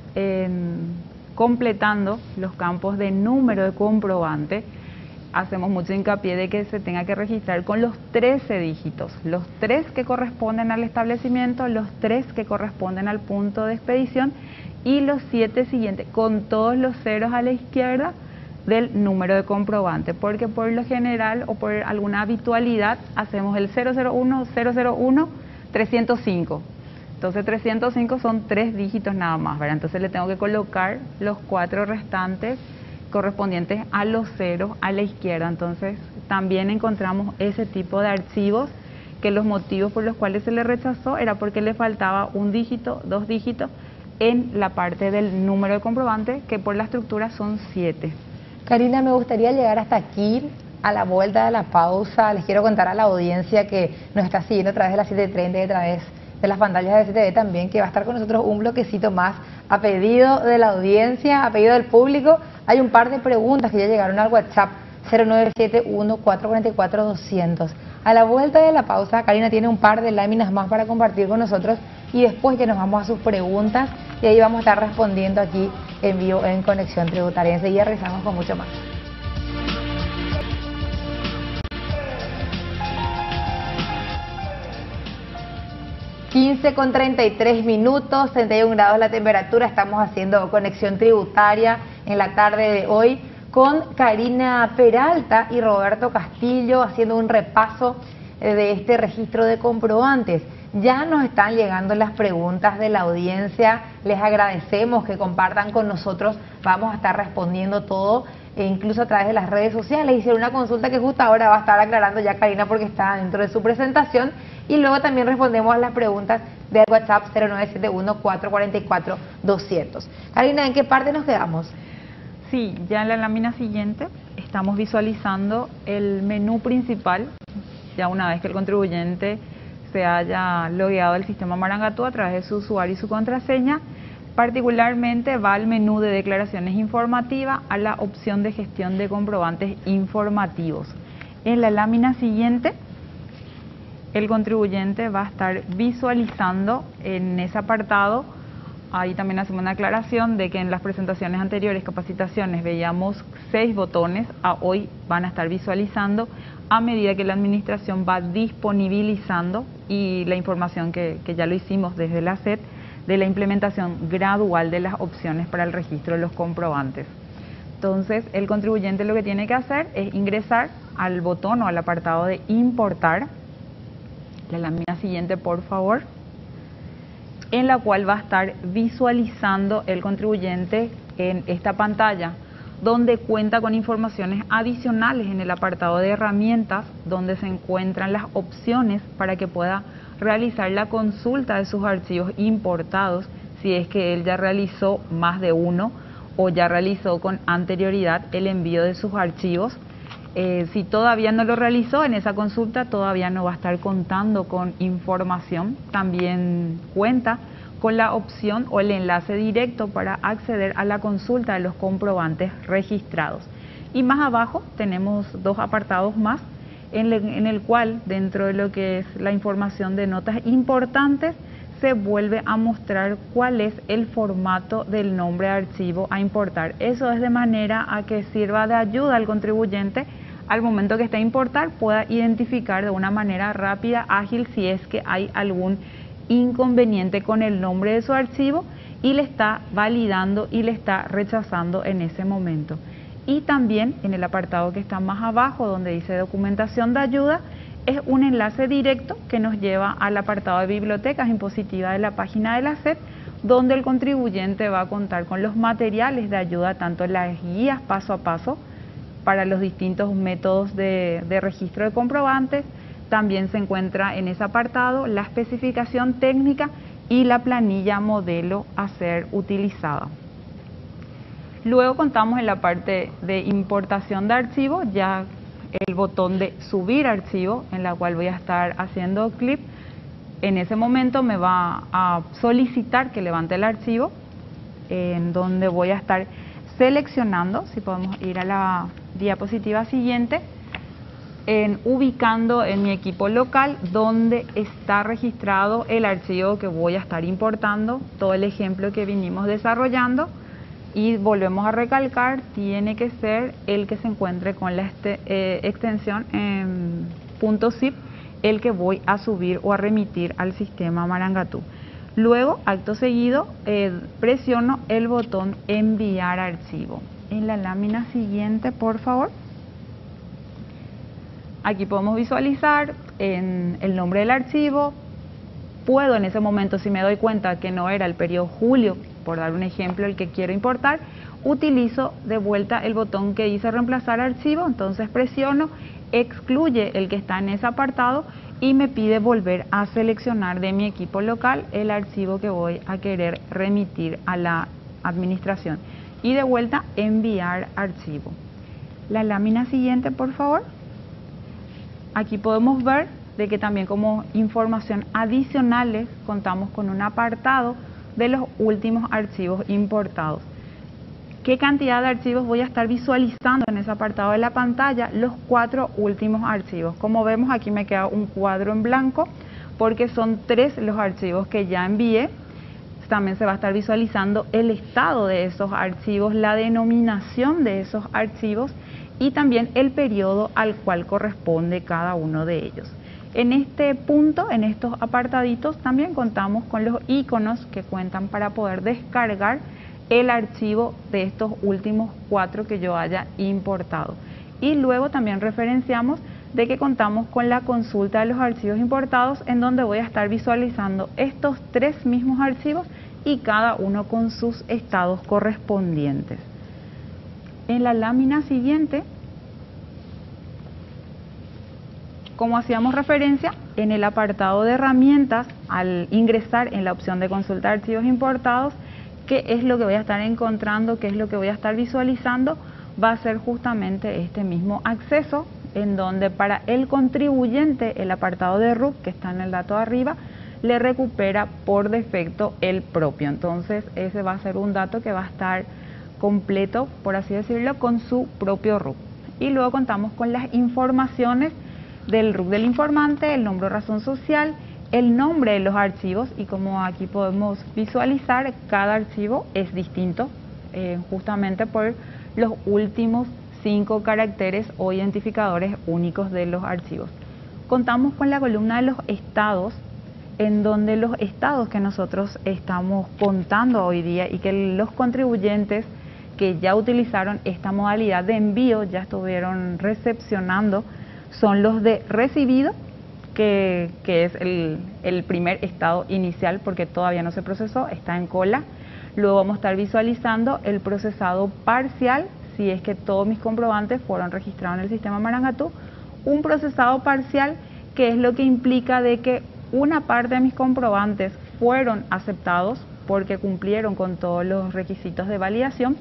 completando los campos de número de comprobante, hacemos mucho hincapié de que se tenga que registrar con los 13 dígitos, los 3 que corresponden al establecimiento, los 3 que corresponden al punto de expedición y los 7 siguientes, con todos los ceros a la izquierda, del número de comprobante, porque por lo general o por alguna habitualidad hacemos el 001, 001, 305. Entonces 305 son 3 dígitos nada más, ¿verdad? Entonces le tengo que colocar los 4 restantes correspondientes a los ceros a la izquierda. Entonces también encontramos ese tipo de archivos que los motivos por los cuales se le rechazó era porque le faltaba un dígito, 2 dígitos en la parte del número de comprobante, que por la estructura son 7. Karina, me gustaría llegar hasta aquí, a la vuelta de la pausa. Les quiero contar a la audiencia que nos está siguiendo a través de las 7:30 y a través de las pantallas de CTV también, que va a estar con nosotros un bloquecito más a pedido de la audiencia, a pedido del público. Hay un par de preguntas que ya llegaron al WhatsApp 0971-444-200. A la vuelta de la pausa, Karina tiene un par de láminas más para compartir con nosotros y después que nos vamos a sus preguntas y ahí vamos a estar respondiendo aquí en vivo en Conexión Tributaria. Enseguida regresamos con mucho más. Con 33 minutos, 31 grados la temperatura. Estamos haciendo Conexión Tributaria en la tarde de hoy con Karina Peralta y Roberto Castillo haciendo un repaso de este registro de comprobantes. Ya nos están llegando las preguntas de la audiencia, les agradecemos que compartan con nosotros, vamos a estar respondiendo todo, e incluso a través de las redes sociales. Hicieron una consulta que justo ahora va a estar aclarando ya Karina porque está dentro de su presentación, y luego también respondemos a las preguntas del WhatsApp 0971-444-200. Karina, ¿en qué parte nos quedamos? Sí, ya en la lámina siguiente estamos visualizando el menú principal, ya una vez que el contribuyente se haya logueado al sistema Marangatú a través de su usuario y su contraseña. Particularmente va al menú de declaraciones informativas, a la opción de gestión de comprobantes informativos. En la lámina siguiente, el contribuyente va a estar visualizando en ese apartado. Ahí también hacemos una aclaración de que en las presentaciones anteriores, capacitaciones, veíamos 6 botones, a hoy van a estar visualizando a medida que la administración va disponibilizando y la información que ya lo hicimos desde la SED, de la implementación gradual de las opciones para el registro de los comprobantes. Entonces, el contribuyente lo que tiene que hacer es ingresar al botón o al apartado de importar, la lámina siguiente por favor, en la cual va a estar visualizando el contribuyente en esta pantalla, donde cuenta con informaciones adicionales en el apartado de herramientas, donde se encuentran las opciones para que pueda realizar la consulta de sus archivos importados, si es que él ya realizó más de uno o ya realizó con anterioridad el envío de sus archivos. Si todavía no lo realizó, en esa consulta todavía no va a estar contando con información. También cuenta con la opción o el enlace directo para acceder a la consulta de los comprobantes registrados. Y más abajo tenemos 2 apartados más, en el cual, dentro de lo que es la información de notas importantes, se vuelve a mostrar cuál es el formato del nombre de archivo a importar. Eso es de manera a que sirva de ayuda al contribuyente al momento que esté a importar, pueda identificar de una manera rápida, ágil, si es que hay algún inconveniente con el nombre de su archivo y le está validando y le está rechazando en ese momento. Y también en el apartado que está más abajo, donde dice documentación de ayuda, es un enlace directo que nos lleva al apartado de bibliotecas impositivas de la página de la SED, donde el contribuyente va a contar con los materiales de ayuda, tanto las guías paso a paso para los distintos métodos de registro de comprobantes. También se encuentra en ese apartado la especificación técnica y la planilla modelo a ser utilizada. Luego contamos en la parte de importación de archivo, ya el botón de subir archivo, en la cual voy a estar haciendo clic. En ese momento me va a solicitar que levante el archivo, en donde voy a estar seleccionando, si podemos ir a la diapositiva siguiente, ubicando en mi equipo local donde está registrado el archivo que voy a estar importando, todo el ejemplo que vinimos desarrollando. Y volvemos a recalcar, tiene que ser el que se encuentre con la extensión en .zip, el que voy a subir o a remitir al sistema Marangatú. Luego, acto seguido, presiono el botón enviar archivo. En la lámina siguiente, por favor. Aquí podemos visualizar en el nombre del archivo. Puedo en ese momento, si me doy cuenta que no era el periodo julio, por dar un ejemplo, el que quiero importar, utilizo de vuelta el botón que dice reemplazar archivo, entonces presiono, excluye el que está en ese apartado y me pide volver a seleccionar de mi equipo local el archivo que voy a querer remitir a la administración. Y de vuelta, enviar archivo. La lámina siguiente, por favor. Aquí podemos ver de que también como información adicionales contamos con un apartado de los últimos archivos importados. ¿Qué cantidad de archivos voy a estar visualizando en ese apartado de la pantalla? Los 4 últimos archivos. Como vemos, aquí me queda un cuadro en blanco porque son 3 los archivos que ya envié. También se va a estar visualizando el estado de esos archivos, la denominación de esos archivos y también el periodo al cual corresponde cada uno de ellos. En este punto, en estos apartaditos, también contamos con los iconos que cuentan para poder descargar el archivo de estos últimos 4 que yo haya importado. Y luego también referenciamos de que contamos con la consulta de los archivos importados, en donde voy a estar visualizando estos 3 mismos archivos y cada uno con sus estados correspondientes. En la lámina siguiente, como hacíamos referencia, en el apartado de herramientas, al ingresar en la opción de consultar archivos importados, qué es lo que voy a estar encontrando, qué es lo que voy a estar visualizando, va a ser justamente este mismo acceso, en donde para el contribuyente el apartado de RUC, que está en el dato de arriba, le recupera por defecto el propio. Entonces ese va a ser un dato que va a estar completo, por así decirlo, con su propio RUC. Y luego contamos con las informaciones del RUC del informante, el nombre o razón social, el nombre de los archivos, y como aquí podemos visualizar, cada archivo es distinto, justamente por los últimos 5 caracteres o identificadores únicos de los archivos. Contamos con la columna de los estados, en donde los estados que nosotros estamos contando hoy día y que los contribuyentes que ya utilizaron esta modalidad de envío, ya estuvieron recepcionando, son los de recibido, que es el primer estado inicial porque todavía no se procesó, está en cola. Luego vamos a estar visualizando el procesado parcial, si es que todos mis comprobantes fueron registrados en el sistema Marangatú. Un procesado parcial que es lo que implica de que una parte de mis comprobantes fueron aceptados porque cumplieron con todos los requisitos de validación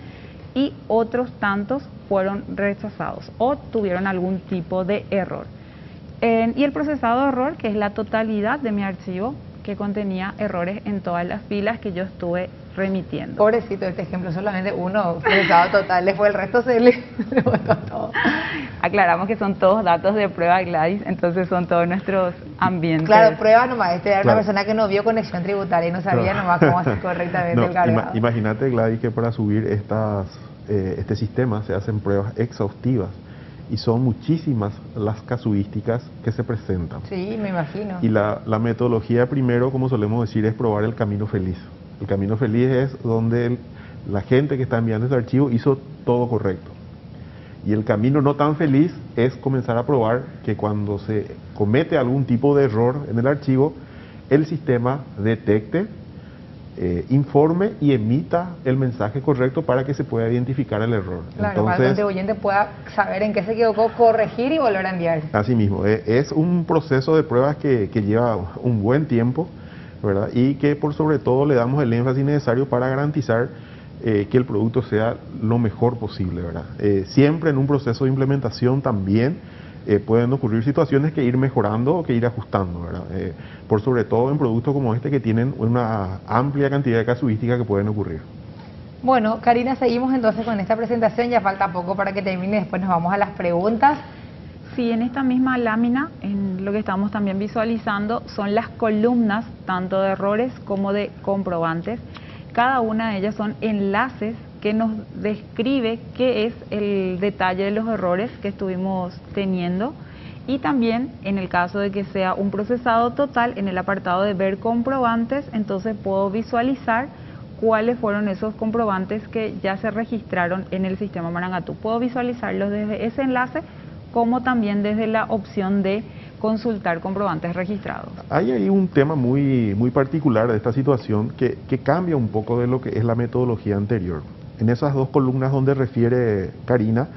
y otros tantos fueron rechazados o tuvieron algún tipo de error. Y el procesado de error, que es la totalidad de mi archivo que contenía errores en todas las filas que yo estuve remitiendo. Pobrecito, este ejemplo solamente uno procesado total, después el resto se le botó todo. Aclaramos que son todos datos de prueba, Gladys, entonces son todos nuestros ambientes. Claro, prueba nomás, era Claro. una persona que no vio conexión tributaria y no sabía nomás cómo hacer correctamente el cargado. Imagínate, Gladys, que para subir este sistema se hacen pruebas exhaustivas y son muchísimas las casuísticas que se presentan. Sí, me imagino. Y la metodología primero, como solemos decir, es probar el camino feliz. El camino feliz es donde la gente que está enviando ese archivo hizo todo correcto. Y el camino no tan feliz es comenzar a probar que cuando se comete algún tipo de error en el archivo, el sistema detecte, informe y emita el mensaje correcto para que se pueda identificar el error. Claro, para que el contribuyente pueda saber en qué se equivocó, corregir y volver a enviar. Así mismo, es un proceso de pruebas que lleva un buen tiempo, ¿verdad? Y que por sobre todo le damos el énfasis necesario para garantizar que el producto sea lo mejor posible, ¿verdad? Siempre en un proceso de implementación también pueden ocurrir situaciones que ir mejorando o que ir ajustando, ¿verdad? Por sobre todo en productos como este que tienen una amplia cantidad de casuísticas que pueden ocurrir. Bueno, Karina, seguimos entonces con esta presentación, ya falta poco para que termine, después nos vamos a las preguntas. Sí, en esta misma lámina, en lo que estamos también visualizando, son las columnas tanto de errores como de comprobantes. Cada una de ellas son enlaces que nos describe qué es el detalle de los errores que estuvimos teniendo, y también en el caso de que sea un procesado total, en el apartado de ver comprobantes, entonces puedo visualizar cuáles fueron esos comprobantes que ya se registraron en el sistema Marangatú. Puedo visualizarlos desde ese enlace como también desde la opción de consultar comprobantes registrados. Hay ahí un tema muy particular de esta situación que cambia un poco de lo que es la metodología anterior. En esas dos columnas donde refiere Karina,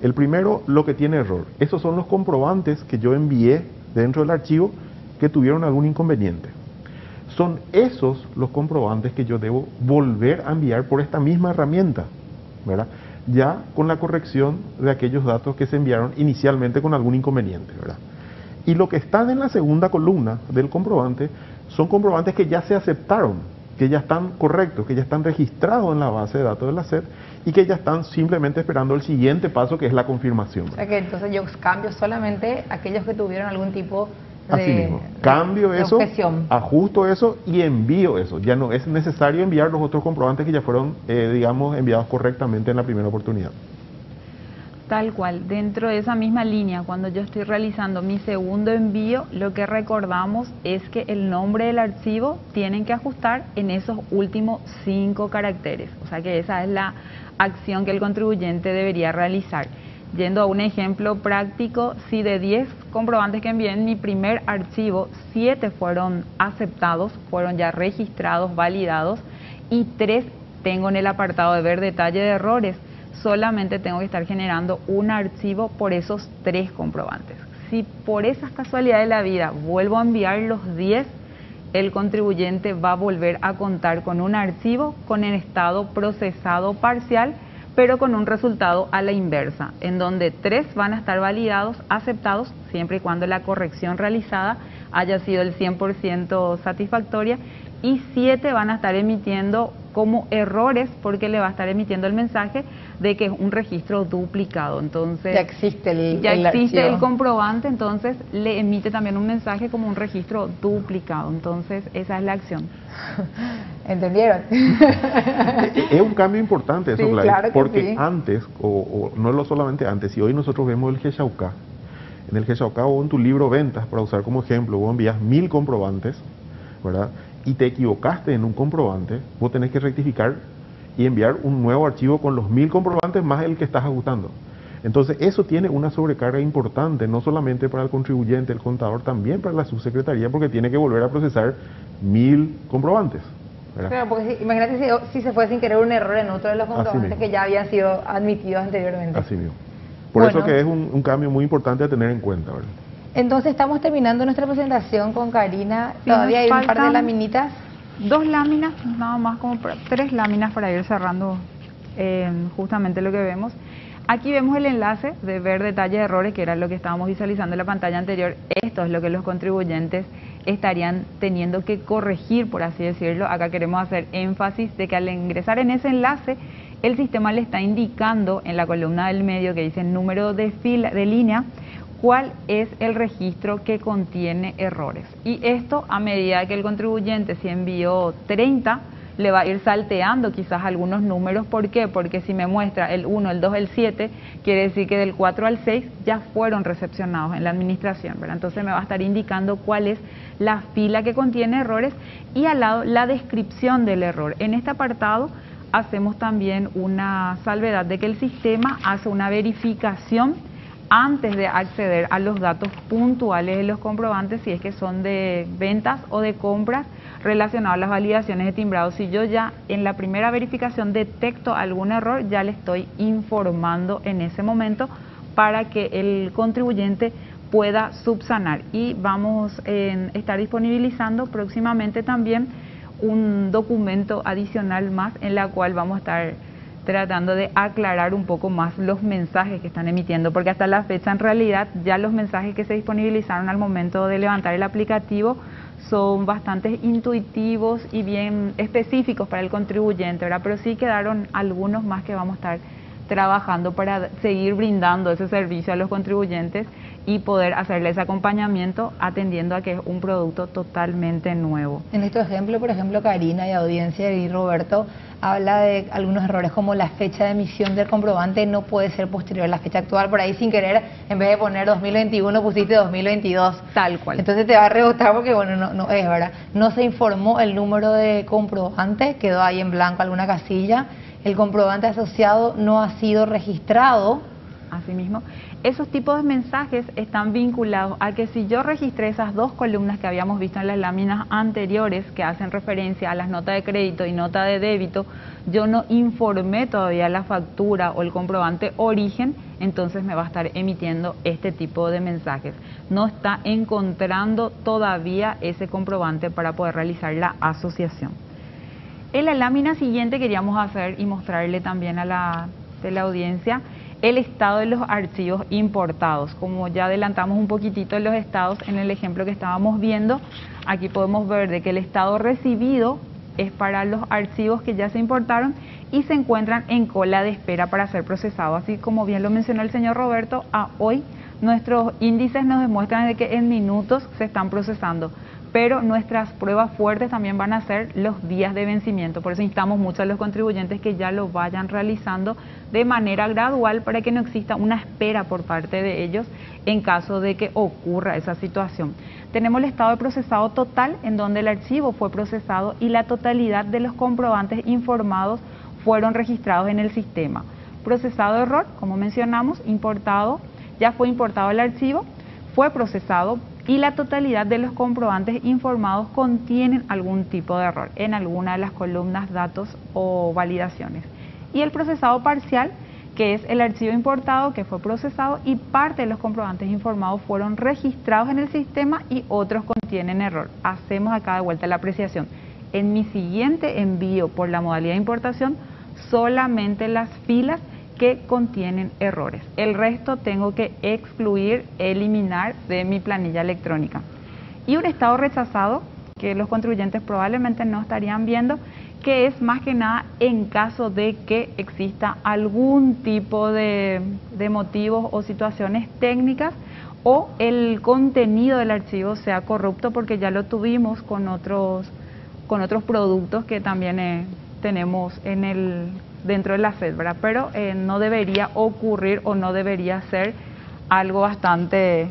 el primero, lo que tiene error. Esos son los comprobantes que yo envié dentro del archivo que tuvieron algún inconveniente. Son esos los comprobantes que yo debo volver a enviar por esta misma herramienta, ¿verdad? Ya con la corrección de aquellos datos que se enviaron inicialmente con algún inconveniente, ¿verdad? Y lo que están en la segunda columna del comprobante son comprobantes que ya se aceptaron, que ya están correctos, que ya están registrados en la base de datos de la SED y que ya están simplemente esperando el siguiente paso, que es la confirmación. O sea que entonces yo cambio solamente aquellos que tuvieron algún tipo de... Así mismo, cambio eso, objeción. ajusto eso y envío eso. Ya no es necesario enviar los otros comprobantes que ya fueron, digamos, enviados correctamente en la primera oportunidad. Tal cual, dentro de esa misma línea, cuando yo estoy realizando mi segundo envío, lo que recordamos es que el nombre del archivo tienen que ajustar en esos últimos 5 caracteres. O sea que esa es la acción que el contribuyente debería realizar. Yendo a un ejemplo práctico, si de 10 comprobantes que envié en mi primer archivo, 7 fueron aceptados, fueron ya registrados, validados, y 3 tengo en el apartado de ver detalle de errores, solamente tengo que estar generando un archivo por esos 3 comprobantes. Si por esas casualidades de la vida vuelvo a enviar los 10, el contribuyente va a volver a contar con un archivo con el estado procesado parcial, pero con un resultado a la inversa, en donde 3 van a estar validados, aceptados, siempre y cuando la corrección realizada haya sido el 100% satisfactoria, y 7 van a estar emitiendo como errores porque le va a estar emitiendo el mensaje de que es un registro duplicado. Entonces ya existe el comprobante, entonces le emite también un mensaje como un registro duplicado. Entonces esa es la acción. ¿Entendieron? Es un cambio importante eso, sí, Gladys, claro que porque sí. antes, o no lo solamente antes, si hoy nosotros vemos el GESAUCA, en el GESAUCA o en tu libro Ventas, para usar como ejemplo, vos envías 1000 comprobantes, ¿verdad? Y te equivocaste en un comprobante, vos tenés que rectificar y enviar un nuevo archivo con los 1000 comprobantes más el que estás ajustando. Entonces eso tiene una sobrecarga importante, no solamente para el contribuyente, el contador, también para la subsecretaría, porque tiene que volver a procesar 1000 comprobantes, ¿verdad? Claro, porque imagínate si se fue sin querer un error en otro de los comprobantes que ya habían sido admitidos anteriormente. Así mismo. Por eso que es un cambio muy importante a tener en cuenta, ¿verdad? Entonces estamos terminando nuestra presentación con Karina. Sí, Todavía hay un par de faltan laminitas. 2 láminas, nada más como 3 láminas para ir cerrando justamente lo que vemos. Aquí vemos el enlace de ver detalle de errores, que era lo que estábamos visualizando en la pantalla anterior. Esto es lo que los contribuyentes estarían teniendo que corregir, por así decirlo. Acá queremos hacer énfasis de que al ingresar en ese enlace, el sistema le está indicando en la columna del medio que dice número de línea, cuál es el registro que contiene errores. Y esto, a medida que el contribuyente, si envió 30, le va a ir salteando quizás algunos números. ¿Por qué? Porque si me muestra el 1, el 2, el 7, quiere decir que del 4 al 6 ya fueron recepcionados en la administración, ¿verdad? Entonces me va a estar indicando cuál es la fila que contiene errores y al lado la descripción del error. En este apartado hacemos también una salvedad de que el sistema hace una verificación antes de acceder a los datos puntuales de los comprobantes, si es que son de ventas o de compras relacionados a las validaciones de timbrado. Si yo ya en la primera verificación detecto algún error, ya le estoy informando en ese momento para que el contribuyente pueda subsanar. Y vamos a estar disponibilizando próximamente también un documento adicional más en la cual vamos a estar tratando de aclarar un poco más los mensajes que están emitiendo, porque hasta la fecha en realidad ya los mensajes que se disponibilizaron al momento de levantar el aplicativo son bastante intuitivos y bien específicos para el contribuyente, ¿verdad? Pero sí quedaron algunos más que vamos a estar trabajando para seguir brindando ese servicio a los contribuyentes y poder hacerle ese acompañamiento atendiendo a que es un producto totalmente nuevo. En este ejemplo, por ejemplo, Karina y audiencia y Roberto habla de algunos errores como la fecha de emisión del comprobante no puede ser posterior a la fecha actual. Por ahí sin querer, en vez de poner 2021 pusiste 2022. Tal cual. Entonces te va a rebotar porque bueno, no es verdad. No se informó el número de comprobante, quedó ahí en blanco alguna casilla. El comprobante asociado no ha sido registrado. Asimismo, esos tipos de mensajes están vinculados a que si yo registré esas dos columnas que habíamos visto en las láminas anteriores que hacen referencia a las notas de crédito y nota de débito, yo no informé todavía la factura o el comprobante origen, entonces me va a estar emitiendo este tipo de mensajes. No está encontrando todavía ese comprobante para poder realizar la asociación. En la lámina siguiente queríamos hacer y mostrarle también a la audiencia el estado de los archivos importados. Como ya adelantamos un poquitito en los estados en el ejemplo que estábamos viendo, aquí podemos ver de que el estado recibido es para los archivos que ya se importaron y se encuentran en cola de espera para ser procesados. Así como bien lo mencionó el señor Roberto, a hoy nuestros índices nos demuestran de que en minutos se están procesando, pero nuestras pruebas fuertes también van a ser los días de vencimiento. Por eso instamos mucho a los contribuyentes que ya lo vayan realizando de manera gradual para que no exista una espera por parte de ellos en caso de que ocurra esa situación. Tenemos el estado de procesado total, en donde el archivo fue procesado y la totalidad de los comprobantes informados fueron registrados en el sistema. Procesado error, como mencionamos, importado, ya fue importado el archivo, fue procesado y la totalidad de los comprobantes informados contienen algún tipo de error en alguna de las columnas, datos o validaciones. Y el procesado parcial, que es el archivo importado que fue procesado y parte de los comprobantes informados fueron registrados en el sistema y otros contienen error. Hacemos acá de vuelta la apreciación. En mi siguiente envío por la modalidad de importación, solamente las filas que contienen errores. El resto tengo que excluir, eliminar de mi planilla electrónica. Y un estado rechazado, que los contribuyentes probablemente no estarían viendo, que es más que nada en caso de que exista algún tipo de motivos o situaciones técnicas o el contenido del archivo sea corrupto, porque ya lo tuvimos con otros productos que también tenemos dentro de la SED, ¿verdad? Pero no debería ocurrir o no debería ser algo bastante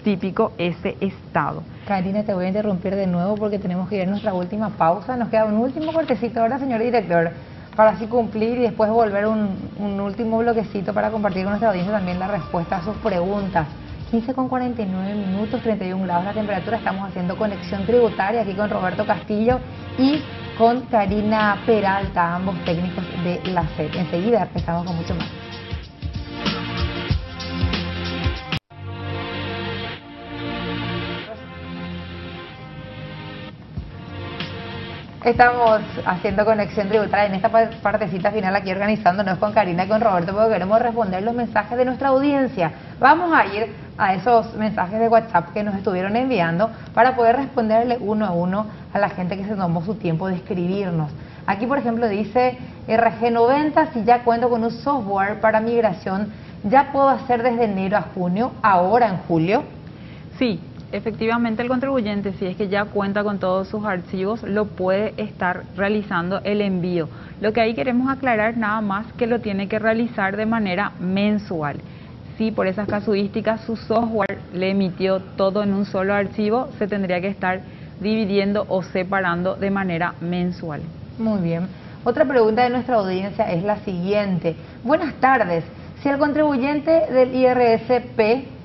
típico ese estado. Karina, te voy a interrumpir de nuevo porque tenemos que ir a nuestra última pausa. Nos queda un último cortecito ahora, señor director, para así cumplir y después volver un último bloquecito para compartir con nuestra audiencia también la respuesta a sus preguntas. 15:49 minutos, 31 grados la temperatura. Estamos haciendo conexión tributaria aquí con Roberto Castillo y con Karina Peralta, ambos técnicos de la SED. Enseguida empezamos con mucho más. Estamos haciendo conexión tributaria en esta partecita final aquí organizándonos con Karina y con Roberto porque queremos responder los mensajes de nuestra audiencia. Vamos a ir a esos mensajes de WhatsApp que nos estuvieron enviando para poder responderle uno a uno a la gente que se tomó su tiempo de escribirnos. Aquí, por ejemplo, dice RG90, si ya cuento con un software para migración, ¿ya puedo hacer desde enero a junio, ahora en julio? Sí. Efectivamente, el contribuyente, si es que ya cuenta con todos sus archivos, lo puede estar realizando el envío. Lo que ahí queremos aclarar nada más que lo tiene que realizar de manera mensual. Si por esas casuísticas su software le emitió todo en un solo archivo, se tendría que estar dividiendo o separando de manera mensual. Muy bien. Otra pregunta de nuestra audiencia es la siguiente. Buenas tardes. Si el contribuyente del IRSP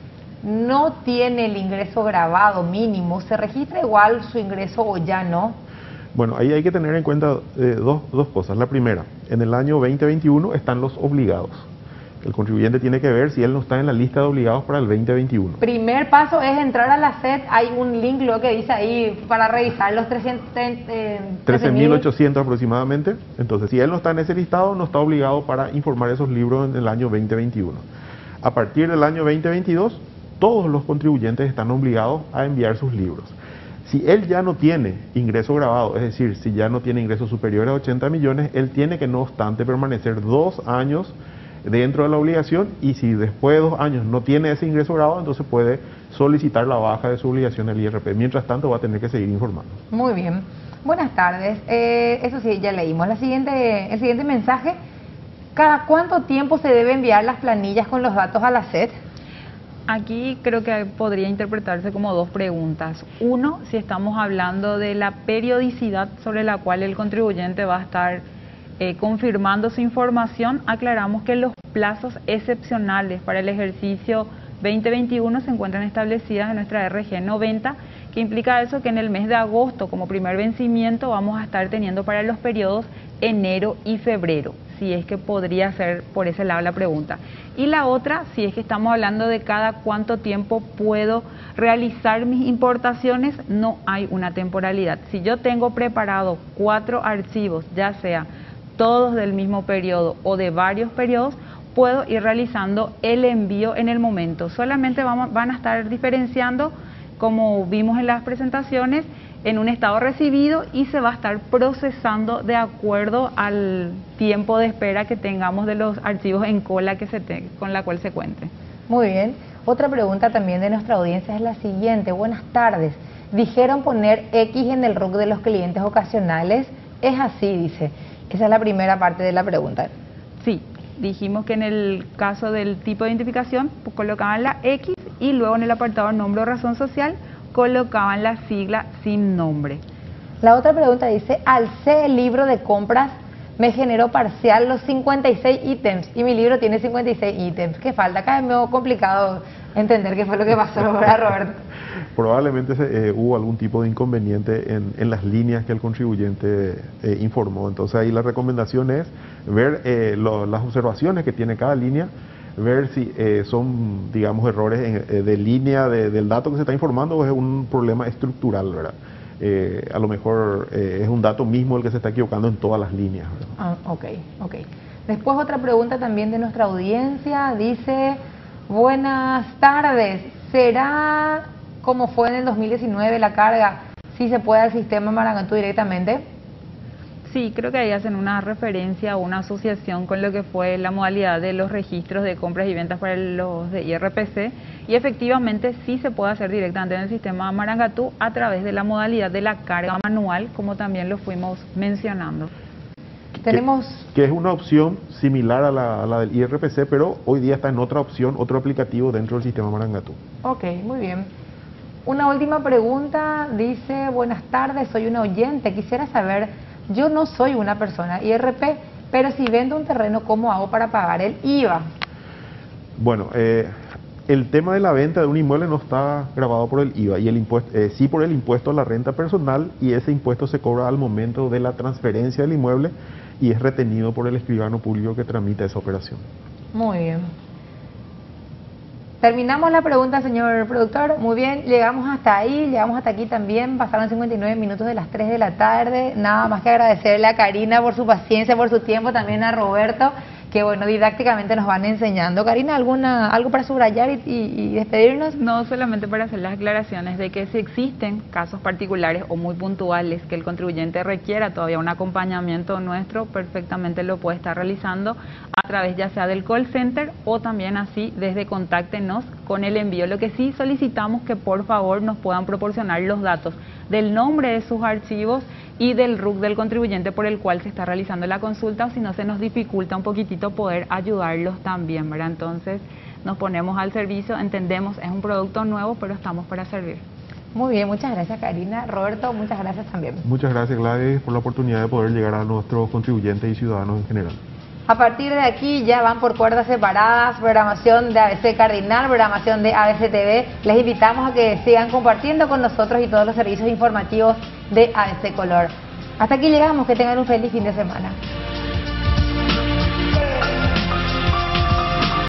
no tiene el ingreso grabado mínimo, ¿se registra igual su ingreso o ya no? Bueno, ahí hay que tener en cuenta dos cosas. La primera, en el año 2021 están los obligados. El contribuyente tiene que ver si él no está en la lista de obligados para el 2021. Primer paso es entrar a la SED, hay un link lo que dice ahí para revisar los 13.800 aproximadamente. Entonces, si él no está en ese listado, no está obligado para informar esos libros en el año 2021. A partir del año 2022, todos los contribuyentes están obligados a enviar sus libros. Si él ya no tiene ingreso grabado, es decir, si ya no tiene ingresos superiores a 80 millones, él tiene que no obstante permanecer 2 años dentro de la obligación, y si después de 2 años no tiene ese ingreso grabado, entonces puede solicitar la baja de su obligación del IRP. Mientras tanto va a tener que seguir informando. Muy bien. Buenas tardes. Eso sí, ya leímos. El siguiente mensaje. ¿Cada cuánto tiempo se debe enviar las planillas con los datos a la SED? Aquí creo que podría interpretarse como 2 preguntas. Uno, si estamos hablando de la periodicidad sobre la cual el contribuyente va a estar confirmando su información, aclaramos que los plazos excepcionales para el ejercicio 2021 se encuentran establecidas en nuestra RG 90, que implica eso, que en el mes de agosto, como primer vencimiento, vamos a estar teniendo para los periodos enero y febrero, si es que podría ser por ese lado la pregunta. Y la otra, si es que estamos hablando de cada cuánto tiempo puedo realizar mis importaciones, no hay una temporalidad. Si yo tengo preparado 4 archivos, ya sea todos del mismo periodo o de varios periodos, puedo ir realizando el envío en el momento. Solamente van a estar diferenciando, como vimos en las presentaciones, en un estado recibido, y se va a estar procesando de acuerdo al tiempo de espera que tengamos de los archivos en cola con la cual se cuente. Muy bien. Otra pregunta también de nuestra audiencia es la siguiente. Buenas tardes. Dijeron poner X en el RUC de los clientes ocasionales. ¿Es así? Dice. Esa es la primera parte de la pregunta. Sí. Dijimos que en el caso del tipo de identificación colocaban la X, y luego en el apartado nombre o razón social colocaban la sigla sin nombre. La otra pregunta dice, alcé el libro de compras, me generó parcial los 56 ítems y mi libro tiene 56 ítems. ¿Qué falta? Acá es medio complicado entender qué fue lo que pasó, ¿verdad, Roberto? Probablemente hubo algún tipo de inconveniente en las líneas que el contribuyente informó. Entonces ahí la recomendación es ver las observaciones que tiene cada línea, ver si son, digamos, errores de línea del dato que se está informando, o es un problema estructural, ¿verdad? A lo mejor es un dato mismo el que se está equivocando en todas las líneas, ¿verdad? Ok. Después otra pregunta también de nuestra audiencia, dice, buenas tardes, ¿será como fue en el 2019 la carga, si se puede al sistema Marangatu directamente? Sí, creo que ahí hacen una referencia o una asociación con lo que fue la modalidad de los registros de compras y ventas para los de IRPC, y efectivamente sí se puede hacer directamente en el sistema Marangatu a través de la modalidad de la carga manual, como también lo fuimos mencionando. Tenemos... Que es una opción similar a la del IRPC, pero hoy día está en otra opción, otro aplicativo dentro del sistema Marangatu. Ok, muy bien. Una última pregunta, dice, buenas tardes, soy una oyente, quisiera saber, yo no soy una persona IRP, pero si vendo un terreno, ¿cómo hago para pagar el IVA? Bueno, el tema de la venta de un inmueble no está grabado por el IVA, y el impuesto, sí por el impuesto a la renta personal, y ese impuesto se cobra al momento de la transferencia del inmueble y es retenido por el escribano público que tramita esa operación. Muy bien. Terminamos la pregunta, señor productor. Muy bien, llegamos hasta ahí, llegamos hasta aquí también. Pasaron 59 minutos de las 3 de la tarde. Nada más que agradecerle a Karina por su paciencia, por su tiempo, también a Roberto, que bueno, didácticamente nos van enseñando. Karina, algo para subrayar y despedirnos? No, solamente para hacer las aclaraciones de que si existen casos particulares o muy puntuales que el contribuyente requiera todavía un acompañamiento nuestro, perfectamente lo puede estar realizando a través ya sea del call center o también así desde contáctenos con el envío. Lo que sí solicitamos que por favor nos puedan proporcionar los datos del nombre de sus archivos y del RUC del contribuyente por el cual se está realizando la consulta, o si no se nos dificulta un poquitito poder ayudarlos también, ¿verdad? Entonces nos ponemos al servicio, entendemos, es un producto nuevo, pero estamos para servir. Muy bien, muchas gracias Karina. Roberto, muchas gracias también. Muchas gracias Gladys por la oportunidad de poder llegar a nuestros contribuyentes y ciudadanos en general. A partir de aquí ya van por cuerdas separadas, programación de ABC Cardinal, programación de ABC TV. Les invitamos a que sigan compartiendo con nosotros y todos los servicios informativos de ABC Color. Hasta aquí llegamos, que tengan un feliz fin de semana.